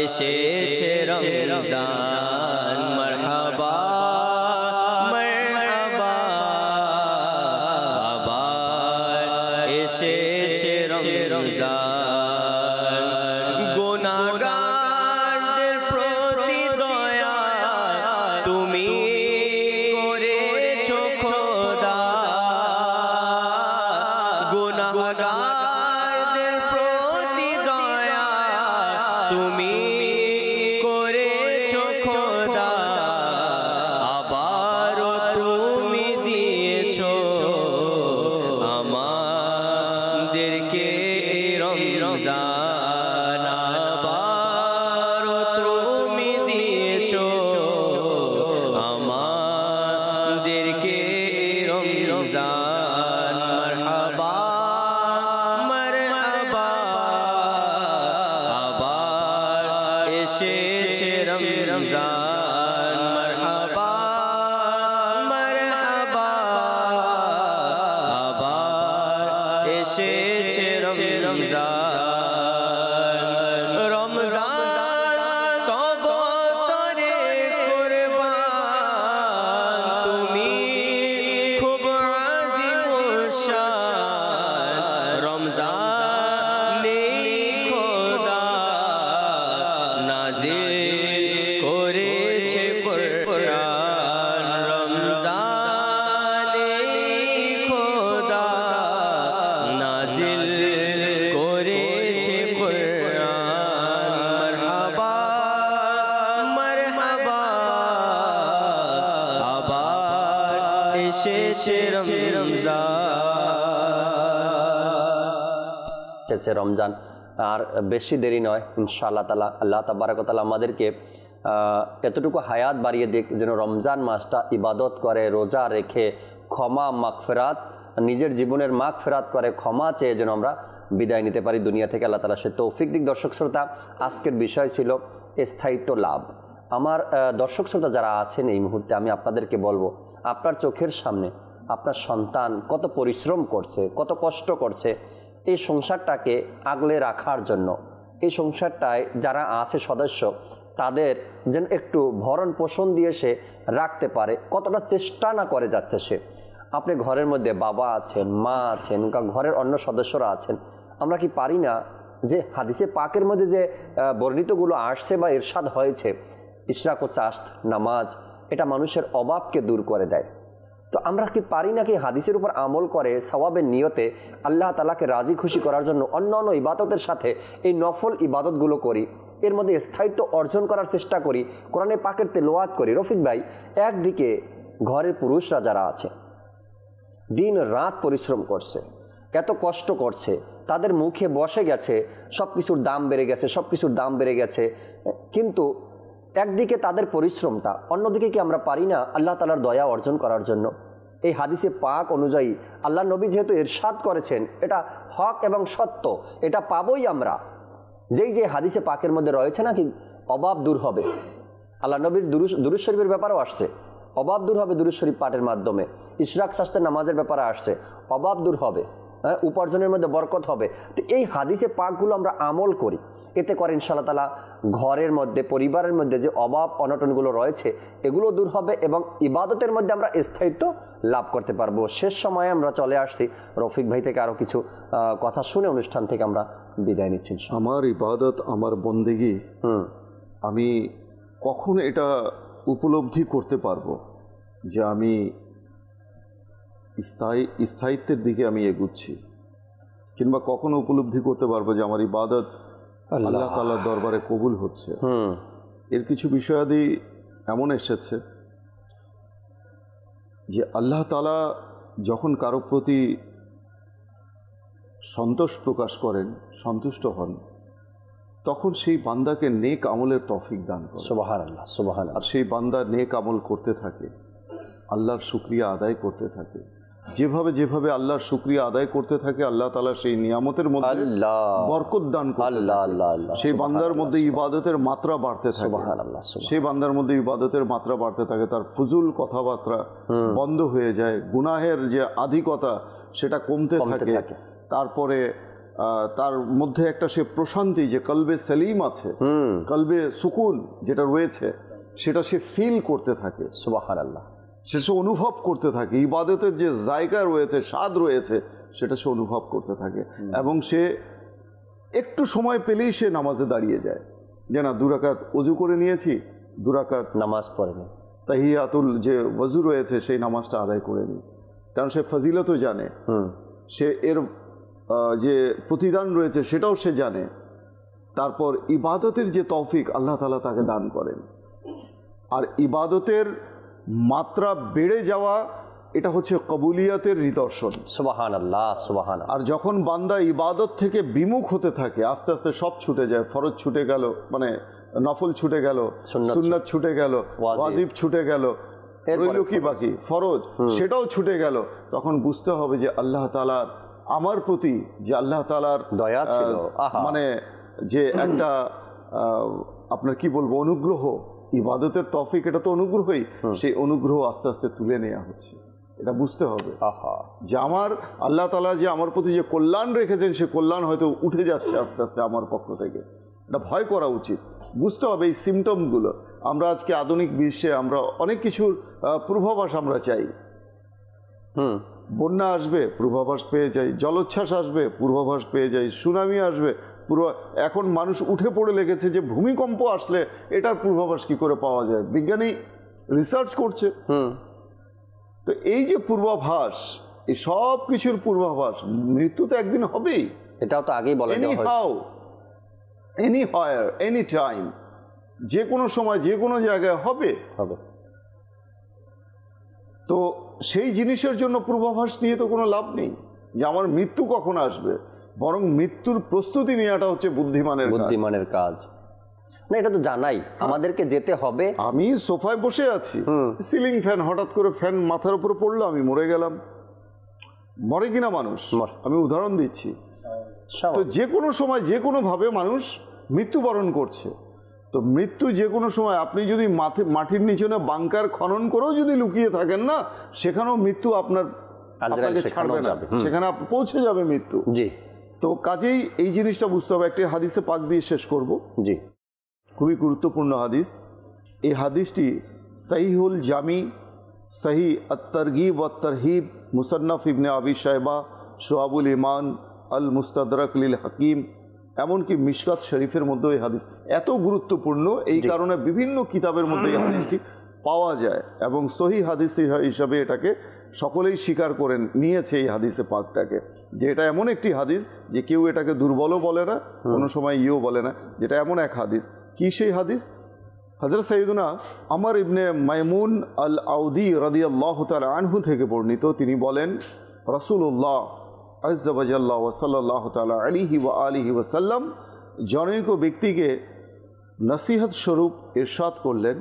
এসেছে রমজান মারহাবা মারহাবা আবার এসেছে রমজান গুনাহগারদের প্রতি দয়া তুমি করেছো খোদা গুনাহগারদের প্রতি দয়া তুমি করেছো খোদা আবারও তুমি দিয়েছো আমাদেরকে রমজান আবারও তুমি দিয়েছো আমাদেরকে রমজান মারহাবা মারহাবা আবার এসেছে রমজান মারহাবা মারহাবা আবার এসেছে রমজান রমজান তব তরে কুরবান তুমি খুব আজিম শান রমজান খোদা নাজিল করেছে কুরআন রমজান খোদা নাজিল করেছে কুরআন মারহাবা মারহাবা আবার এসেছে রমজান আর বেশি দেরি নয় ইনশাআল্লাহ তাআলা আল্লাহ তাবারক ওয়া তাআলা আমাদেরকে এতটুকু হায়াত বাড়িয়ে দিক যেন রমজান মাসটা ইবাদত করে রোজা রেখে ক্ষমা মাগফিরাত নিজের জীবনের মাগফিরাত করে ক্ষমা চেয়ে যেন আমরা বিদায় নিতে পারি দুনিয়া থেকে আল্লাহ তাআলা সে তৌফিক দিক দর্শক শ্রোতা আজকের বিষয় ছিল স্থায়িত্ব লাভ আমার দর্শক শ্রোতা যারা আছেন এই মুহূর্তে আমি আপনাদেরকে বলবো আপনার চোখের সামনে আপনার সন্তান কত পরিশ্রম করছে কত কষ্ট করছে এই সংসারটাকে আগলে রাখার জন্য এই সংসারটায় যারা আছে সদস্য তাদের যেন একটু ভরণ পোষণ দিয়ে সে রাখতে পারে কতটা চেষ্টা না করে যাচ্ছে সে আপনি ঘরের মধ্যে বাবা আছেন মা আছেন ঘরের অন্য সদস্যরা আছেন আমরা কি পারি না যে হাদিসে পাকের মধ্যে যে বর্ণিতগুলো আসছে বা ইরশাদ হয়েছে, ইশরাক ও চাস্ত নামাজ, এটা মানুষের অভাবকে দূর করে দেয়। তো আমরা কি পারি না কি হাদিসের উপর আমল করে সওয়াবের নিয়তে আল্লাহ তাআলাকে রাজি খুশি করার জন্য অন্য অন্য ইবাদতের সাথে এই নফল ইবাদতগুলো করি, এর মধ্যে স্থায়িত্ব অর্জন করার চেষ্টা করি, কোরআনে পাকের তেলাওয়াত করি। রফিক ভাই, একদিকে ঘরের পুরুষরা যারা আছে দিন রাত পরিশ্রম করছে, এত কষ্ট করছে, তাদের মুখে বসে গেছে সব কিছুর দাম বেড়ে গেছে, সব কিছুর দাম বেড়ে গেছে, কিন্তু একদিকে তাদের পরিশ্রমটা, অন্যদিকে কি আমরা পারি না আল্লাহ তাআলার দয়া অর্জন করার জন্য? এই হাদিসে পাক অনুযায়ী আল্লাহ নবী যেহেতু ইরশাদ করেছেন এটা হক এবং সত্য, এটা পাবোই আমরা। যেই যে হাদিসে পাকের মধ্যে রয়েছে না কি অভাব দূর হবে, আল্লাহ নবীর দুরূদ শরীফের ব্যাপারেও আসছে, অভাব দূর হবে দুরূদ শরীফ পাঠের মাধ্যমে। ইশরাক শাস্তের নামাজের ব্যাপারে আসছে, অভাব দূর হবে, উপার্জনের মধ্যে বরকত হবে। তো এই হাদিসে পাকগুলো আমরা আমল করি, এতে করে ইনশাআল্লাহ তাআলা ঘরের মধ্যে, পরিবারের মধ্যে যে অভাব অনটনগুলো রয়েছে এগুলো দূর হবে এবং ইবাদতের মধ্যে আমরা স্থায়িত্ব লাভ করতে পারবো। শেষ সময়ে আমরা চলে আসছি, রফিক ভাই থেকে আরও কিছু কথা শুনে অনুষ্ঠান থেকে আমরা বিদায় নিচ্ছি। আমার ইবাদত, আমার বন্দেগী, আমি কখন এটা উপলব্ধি করতে পারবো যে আমি স্থায়িত্বের দিকে আমি এগুচ্ছি, কিংবা কখনো উপলব্ধি করতে পারবো যে আমার ইবাদত আল্লাহ তাআলার দরবারে কবুল হচ্ছে? এর কিছু বিষয়াদি এমন এসেছে যে আল্লাহ তাআলা যখন কারো প্রতি সন্তোষ প্রকাশ করেন, সন্তুষ্ট হন, তখন সেই বান্দাকে নেক আমলের তৌফিক দান করেন। সুবহানাল্লাহ, সুবহানাল্লাহ। আর সেই বান্দা নেক আমল করতে থাকে, আল্লাহর শুকরিয়া আদায় করতে থাকে। যেভাবে যেভাবে আল্লাহর শুকরিয়া আদায় করতে থাকে আল্লাহ তাআলা সেই নিয়ামতের মধ্যে বরকত দান করতে থাকে। সেই বান্দার মধ্যে ইবাদতের মাত্রা বাড়তে থাকে, সেই বান্দার মধ্যে ইবাদতের মাত্রা বাড়তে থাকে, তার ফুজুল কথাবার্তা বন্ধ হয়ে যায়, গুনাহের যে আধিকতা সেটা কমতে থাকে। তারপরে তার মধ্যে একটা সে প্রশান্তি, যে কলবে সেলিম আছে, কলবে সুকুন যেটা রয়েছে, সেটা সে ফিল করতে থাকে। সুবহানাল্লাহ। সে অনুভব করতে থাকে, ইবাদতের যে জায়গা রয়েছে, স্বাদ রয়েছে, সেটা সে অনুভব করতে থাকে। এবং সে একটু সময় পেলেই সে নামাজে দাঁড়িয়ে যায়, যে না 2 রাকাত ওযু করে নিয়েছি, 2 রাকাত নামাজ পড়ে নি, তাহিয়াতুল যে ওযু রয়েছে সেই নামাজটা আদায় করে নি। কারণ সে ফজিলতও জানে, সে এর যে প্রতিদান রয়েছে সেটাও সে জানে। তারপর ইবাদতের যে তৌফিক আল্লাহ তাআলা তাকে দান করেন, আর ইবাদতের মাত্রা বেড়ে যাওয়া, এটা হচ্ছে কবুলিয়াতের নিদর্শন। সুবহানাল্লাহ, সুবহানাল্লাহ। আর যখন বান্দা ইবাদত থেকে বিমুখ হতে থাকে, আস্তে আস্তে সব ছুটে যায়, ফরজ ছুটে গেল, মানে নফল ছুটে গেল, সুন্নাত ছুটে গেল, ওয়াজিব ছুটে গেল, রইল কি বাকি? ফরজ, সেটাও ছুটে গেল। তখন বুঝতে হবে যে আল্লাহ তাআলার আমার প্রতি যে আল্লাহ তাআলার দয়া ছিল, মানে যে একটা আপনার কি বলবো অনুগ্রহ, ইবাদতের তৌফিক, এটা তো অনুগ্রহই, সেই অনুগ্রহ আস্তে আস্তে তুলে নেওয়া হচ্ছে। এটা বুঝতে হবে যে আমার আল্লাহ তাআলা যে আমার প্রতি যে কল্যাণ রেখেছেন, সে কল্যাণ হয়তো উঠে যাচ্ছে আস্তে আস্তে আমার পক্ষ থেকে। এটা ভয় করা উচিত, বুঝতে হবে এই সিমটমগুলো। আমরা আজকে আধুনিক বিশ্বে আমরা অনেক কিছুর পূর্বাভাস আমরা চাই। বন্যা আসবে, পূর্বাভাস পেয়ে যাই, জলোচ্ছ্বাস আসবে, পূর্বাভাস পেয়ে যাই, সুনামি আসবে, এখন মানুষ উঠে পড়ে লেগেছে যে ভূমিকম্প আসলে এটার পূর্বাভাস কি করে পাওয়া যায়, বিজ্ঞানী রিসার্চ করছে। তো এই যে পূর্বাভাস, এই সব কিছুর পূর্বাভাস, মৃত্যু তো একদিন হবেই, এটাও তো আগেই বলা হয়েছে। এনিহাউ, এনিহোয়ার, এনি টাইম, যে কোনো সময় যে কোনো জায়গায় হবে। তো সেই জিনিসের জন্য পূর্বাভাস নিয়ে তো কোনো লাভ নেই যে আমার মৃত্যু কখন আসবে, বরং মৃত্যুর প্রস্তুতি নেওয়াটা হচ্ছে বুদ্ধিমানের কাজ। না, এটা তো জানাই আমাদেরকে যেতে হবে। আমি সোফায় বসে আছি, সিলিং ফ্যান, হঠাৎ করে ফ্যান মাথার উপরে পড়লো, আমি মরে গেলাম। মরে কিনা মানুষ? আমি উদাহরণ দিচ্ছি। তো যে কোনো সময় যে কোনো ভাবে মানুষ মৃত্যুবরণ করছে। তো মৃত্যু যে কোনো সময়, আপনি যদি মাটির নিচনে বাংকার খনন করেও যদি লুকিয়ে থাকেন না, সেখানেও মৃত্যু আপনাকে ছাড়বে না, সেখানে পৌঁছে যাবে মৃত্যু। জি। তো কাজেই এই জিনিসটা বুঝতে হবে। একটি হাদিসে পাক দিয়ে শেষ করব। জি, খুবই গুরুত্বপূর্ণ হাদিস। এই হাদিসটি সহিহুল জামি, সহি আত-তারগিব ওয়াত তারহিব, মুসান্নাফ ইবনে আবি শাইবা, শুআবুল ইমান, আল মুস্তাদরাক লিল হাকিম, এমনকি মিশকাত শরীফের মধ্যে এই হাদিস এত গুরুত্বপূর্ণ, এই কারণে বিভিন্ন কিতাবের মধ্যে এই হাদিসটি পাওয়া যায় এবং সহি হাদিস হিসাবে এটাকে সকলেই স্বীকার করে নিয়েছে এই হাদিসে পাকটাকে, যে এটা এমন একটি হাদিস যে কেউ এটাকে দুর্বলও বলে না, কোনো সময় বলে না, যেটা এমন এক হাদিস। কি সেই হাদিস? হযরত সাইয়্যিদুনা আমর ইবনে মাইমুন আল আউদি রাদিয়াল্লাহু তাআলা আনহু থেকে বর্ণিত, তিনি বলেন রাসূলুল্লাহ আযজা ওয়া জাল্লা ওয়া সাল্লাল্লাহু তাআলা আলাইহি ওয়া আলিহি ওয়া সাল্লাম জনৈক ব্যক্তিকে নসিহত স্বরূপ ইরশাদ করলেন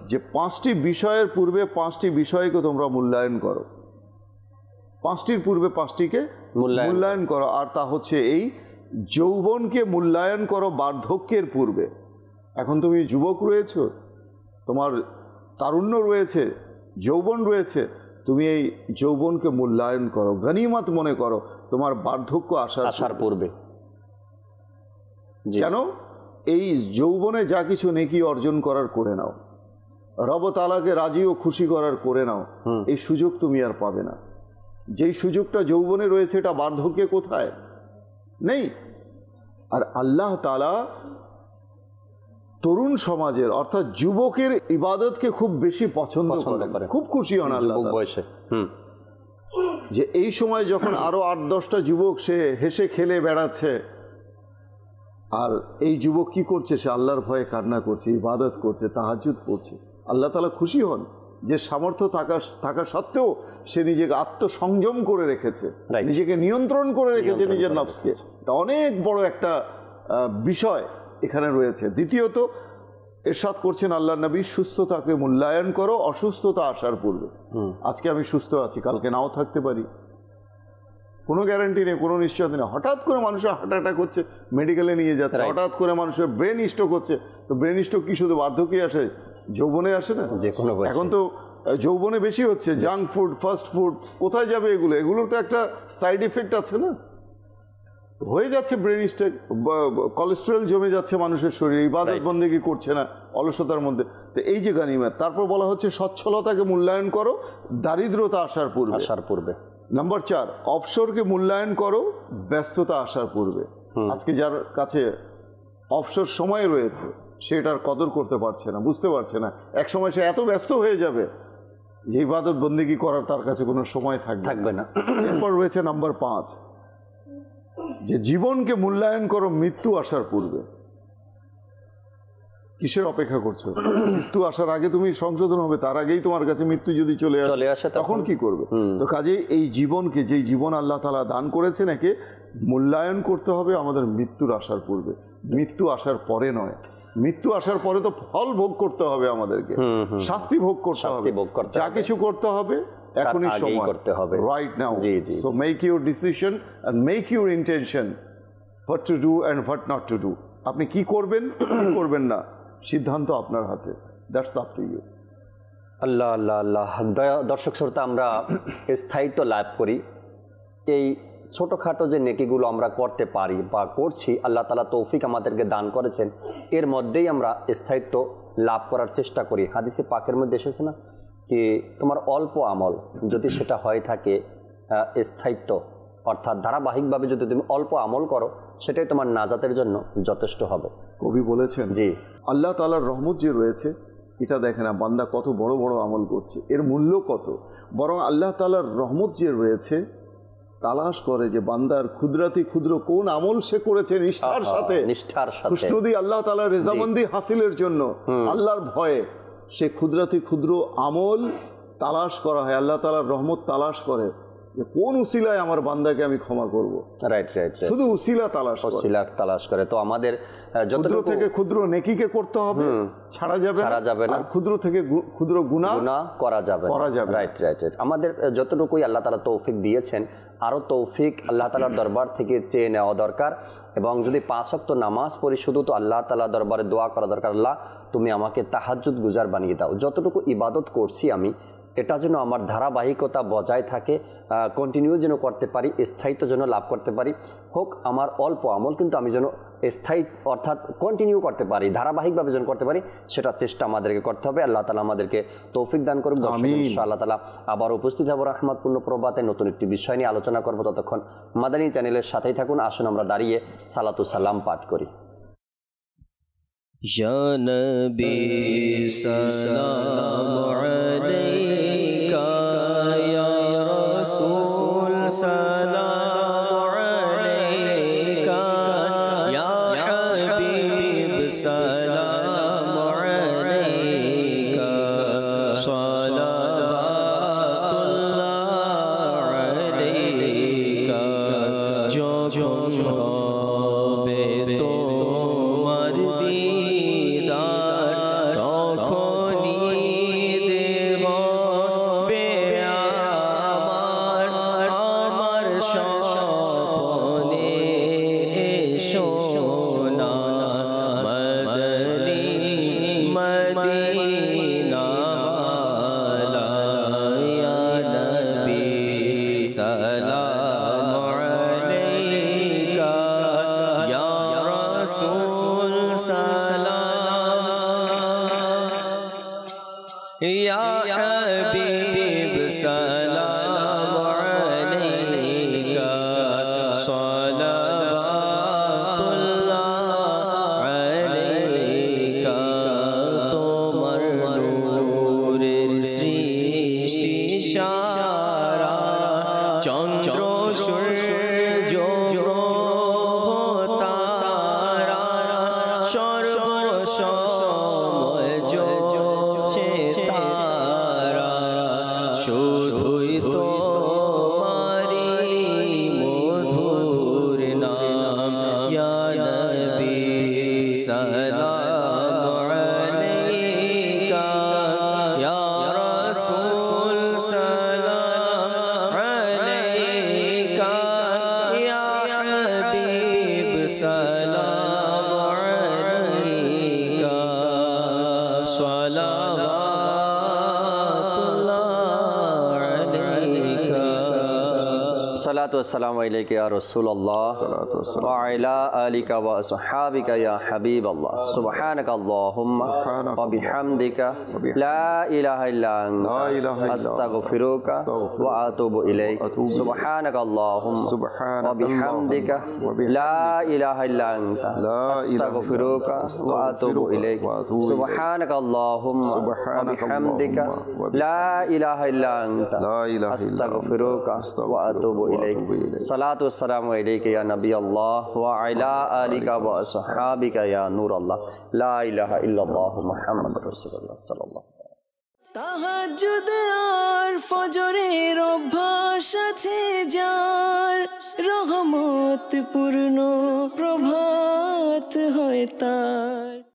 যে 5টি বিষয়ের পূর্বে 5টি বিষয়কে তোমরা মূল্যায়ন করো, 5টির পূর্বে 5টিকে মূল্যায়ন করো, আর তা হচ্ছে এই যৌবনকে মূল্যায়ন করো বার্ধক্যের পূর্বে। এখন তুমি যুবক রয়েছো, তোমার তারুণ্য রয়েছে, যৌবন রয়েছে, তুমি এই যৌবনকে মূল্যায়ন করো, গনিমত মনে করো তোমার বার্ধক্য আসার পূর্বে। কেন? এই যৌবনে যা কিছু নেকি অর্জন করার করে নাও, রব তাআলাকে রাজি ও খুশি করার করে নাও, এই সুযোগ তুমি আর পাবে না। যেই সুযোগটা যৌবনে রয়েছে এটা বার্ধক্যে কোথায় নেই। আর আল্লাহ তাআলা তরুণ সমাজের অর্থাৎ যুবকের ইবাদতকে খুব বেশি পছন্দ করে, খুব খুশি হন আল্লাহ বয়সে, যে এই সময় যখন আরো 8-10টা যুবক সে হেসে খেলে বেড়াচ্ছে, আর এই যুবক কি করছে? সে আল্লাহর ভয়ে কান্না করছে, ইবাদত করছে, তাহাজ্জুদ করছে। আল্লাহ তাআলা খুশি হন যে সামর্থ্য থাকা সত্ত্বেও সে নিজেকে আত্মসংযম করে রেখেছে, নিজেকে নিয়ন্ত্রণ করে রেখেছে নিজের নফসকে। এটা অনেক বড় একটা বিষয় এখানে রয়েছে। দ্বিতীয়ত ইরশাদ করছেন আল্লাহ নবী, সুস্থতাকে মূল্যায়ন করো অসুস্থতা আসার পূর্বে। আজকে আমি সুস্থ আছি, কালকে নাও থাকতে পারি, কোনো গ্যারান্টি নেই, কোনো নিশ্চয়তা নেই। হঠাৎ করে মানুষের হার্ট অ্যাটাক হচ্ছে, মেডিকেলে নিয়ে যাচ্ছে, হঠাৎ করে মানুষের ব্রেন স্ট্রোক হচ্ছে। তো ব্রেন স্ট্রোক কি শুধু বার্ধক্যে আসে? যৌবনে আসে না? এখন তো যৌবনে বেশি হচ্ছে। জাঙ্ক ফুড, ফাস্ট ফুড, কোথায় যাবে এগুলো? এগুলোর তো একটা সাইড ইফেক্ট আছে না? হয়ে যাচ্ছে ব্রেন স্ট্রোক, কোলেস্টেরল জমে যাচ্ছে মানুষের শরীরে, ইবাদত বন্দেগী করছে না অলসতার মধ্যে। তো এই যে গনিমত। তারপর বলা হচ্ছে সচ্ছলতাকে মূল্যায়ন করো দারিদ্রতা আসার পূর্বে। নাম্বার 4, অবসরকে মূল্যায়ন করো ব্যস্ততা আসার পূর্বে। আজকে যার কাছে অবসর সময় রয়েছে সেটার কদর করতে পারছে না, বুঝতে পারছে না। এক সময় সে এত ব্যস্ত হয়ে যাবে যে ইবাদত বন্দেগী করার তার কাছে কোনো সময় থাকবে না। এরপর রয়েছে নাম্বার 5, যে জীবনকে মূল্যায়ন করো মৃত্যু আসার পূর্বে। কিসের অপেক্ষা করছো? মৃত্যু আসার আগে তুমি সংশোধন হবে, তার আগেই তোমার কাছে মৃত্যু যদি চলে আসে তখন কি করবে? তো কাজেই এই জীবনকে, যেই জীবন আল্লাহ তাআলা দান করেছেন, একে মূল্যায়ন করতে হবে আমাদের মৃত্যুর আসার পূর্বে, মৃত্যু আসার পরে নয়। মৃত্যু আসার পরে তো ফল ভোগ করতে হবে আমাদেরকে, শাস্তি ভোগ করতে হবে, যা কিছু করতে হবে এখনই সময় করতে হবে, right now. So make your decision and make your intention, what to do and what not to do. আপনি কি করবেন, কি করবেন না, সিদ্ধান্ত আপনার হাতে। That's up to you. Allah Allah Allah. দর্শক শ্রোতা, আমরা স্থায়িত্ব লাভ করি এই ছোটোখাটো যে নেকিগুলো আমরা করতে পারি বা করছি, আল্লাহ তাআলা তৌফিক আমাদেরকে দান করেছেন, এর মধ্যেই আমরা স্থায়িত্ব লাভ করার চেষ্টা করি। হাদিসে পাকের মধ্যে এসেছে না কি, তোমার অল্প আমল যদি সেটা হয়ে থাকে স্থায়িত্ব, অর্থাৎ ধারাবাহিকভাবে যদি তুমি অল্প আমল করো, সেটাই তোমার নাজাতের জন্য যথেষ্ট হবে। কবি বলেছেন, জি, আল্লাহ তাআলার রহমত যে রয়েছে এটা দেখে না বান্দা কত বড় বড় আমল করছে, এর মূল্য কত। বরং আল্লাহ তাআলার রহমত যে রয়েছে তালাশ করে যে বান্দার ক্ষুদ্রাতি ক্ষুদ্র কোন আমল সে করেছে নিষ্ঠার সাথে, খুশনুদি আল্লাহ তাআলার রেজামন্দি হাসিলের জন্য, আল্লাহর ভয়ে, সে ক্ষুদ্রাতি ক্ষুদ্র আমল তালাশ করা হয়। আল্লাহ তাআলার রহমত তালাশ করে যে কোন উসিলায় আমার বান্দাকে আমি ক্ষমা করব। রাইট রাইট, শুধু উসিলা তালাশ করে। তো আমাদের ক্ষুদ্র থেকে ক্ষুদ্র নেকিকে করতে হবে, ছাড়া যাবে না, আর ক্ষুদ্র থেকে ক্ষুদ্র গুনাহ করা যাবে। Right right right. আমাদের যতটুকুই আল্লাহ তাআলা তৌফিক দিয়েছেন, আরও তৌফিক আল্লাহ তাআলার দরবার থেকে চেয়ে নেওয়া দরকার। এবং যদি 5 ওয়াক্ত নামাজ পড়ি, শুধু তো আল্লাহ তাআলার দরবারে দোয়া করা দরকার, আল্লাহ তুমি আমাকে তাহাজ্জুদ গুজার বানিয়ে দাও। যতটুকু ইবাদত করছি আমি, এটা যেন আমার ধারাবাহিকতা বজায় থাকে, কন্টিনিউ যেন করতে পারি, স্থায়িত্ব যেন লাভ করতে পারি। হোক আমার অল্প আমল, কিন্তু আমি যেন স্থায়ী অর্থাৎ কন্টিনিউ করতে পারি, ধারাবাহিকভাবে যেন করতে পারি, সেটা চেষ্টা আমাদেরকে করতে হবে। আল্লাহ তাআলা আমাদেরকে তৌফিক দান করুন। ইনশাআল্লাহ তাআলা আবার উপস্থিত হব রহমতপূর্ণ প্রভাতে নতুন একটি বিষয় নিয়ে আলোচনা করব। ততক্ষণ মাদানী চ্যানেলের সাথেই থাকুন। আসুন আমরা দাঁড়িয়ে সালাতু সালাম পাঠ করি। या नबी सलाम अलैका या रसूल सलाम अलैका या हबीब सलाम अलैका सलावतुल्लाह अलैका যখন হবে তোমার দিদার তখনই দেব বে আমার স্বপ্নে সোনা মদনী মদিনা ওয়ালা ইয়া নবী সালাম আলাইকা ইয়া রাসূল সালাম ইয়া হাবিব সালাম আলাইকা সালাওয়াতুল্লাহ আলাইকা তোমার নূরের সৃষ্টি সারা চন্দ্র সূর্য তারা সর্বসময় জ্বলছে তারা শুধুই তোমারি মধুর নাম ইয়া নবী সালাম আলাইকা ইয়া রাসূল সালাম আলাইকা ইয়া হাবিব সালাম আলাইকা সালাওয়াতুল্লাহ আলাইকা সালাতু ওয়াসসালামু আলাইকা ইয়া রাসূলুল্লাহ ওয়া আলা আলিকা ওয়া আসহাবিকা ইয়া হাবিবাল্লাহ সুবহানাকা আল্লাহুম্মা ওয়া বিহামদিকা লা ইলাহা ইল্লা আনতা আস্তাগফিরুকা ওয়া আতুবু ইলাইক সুবহানাকা আল্লাহুম্মা ওয়া বিহামদিকা লা ইলাহা ইল্লা আনতা আস্তাগফিরুকা ওয়া আতুবু ইলাইক সুবহানাকা আল্লাহুম্মা ওয়া বিহামদিকা লা ইলাহা ইল্লা আনতা আস্তাগফিরুকা ওয়া আতুবু ইলাইক সালাতু ওয়াসসালামু আলাইকা ইয়া নবী আল্লাহ ওয়া আলা আলিকা ওয়া আসহাবিকা ইয়া নূর আল্লাহ লা ইলাহা ইল্লাল্লাহ মুহাম্মাদুর রাসূলুল্লাহ সাল্লাল্লাহু তাহাজ্জুদ আর ফজরের অভ্যাস আছে যার, রহমত পূর্ণ প্রভাত হয় তার।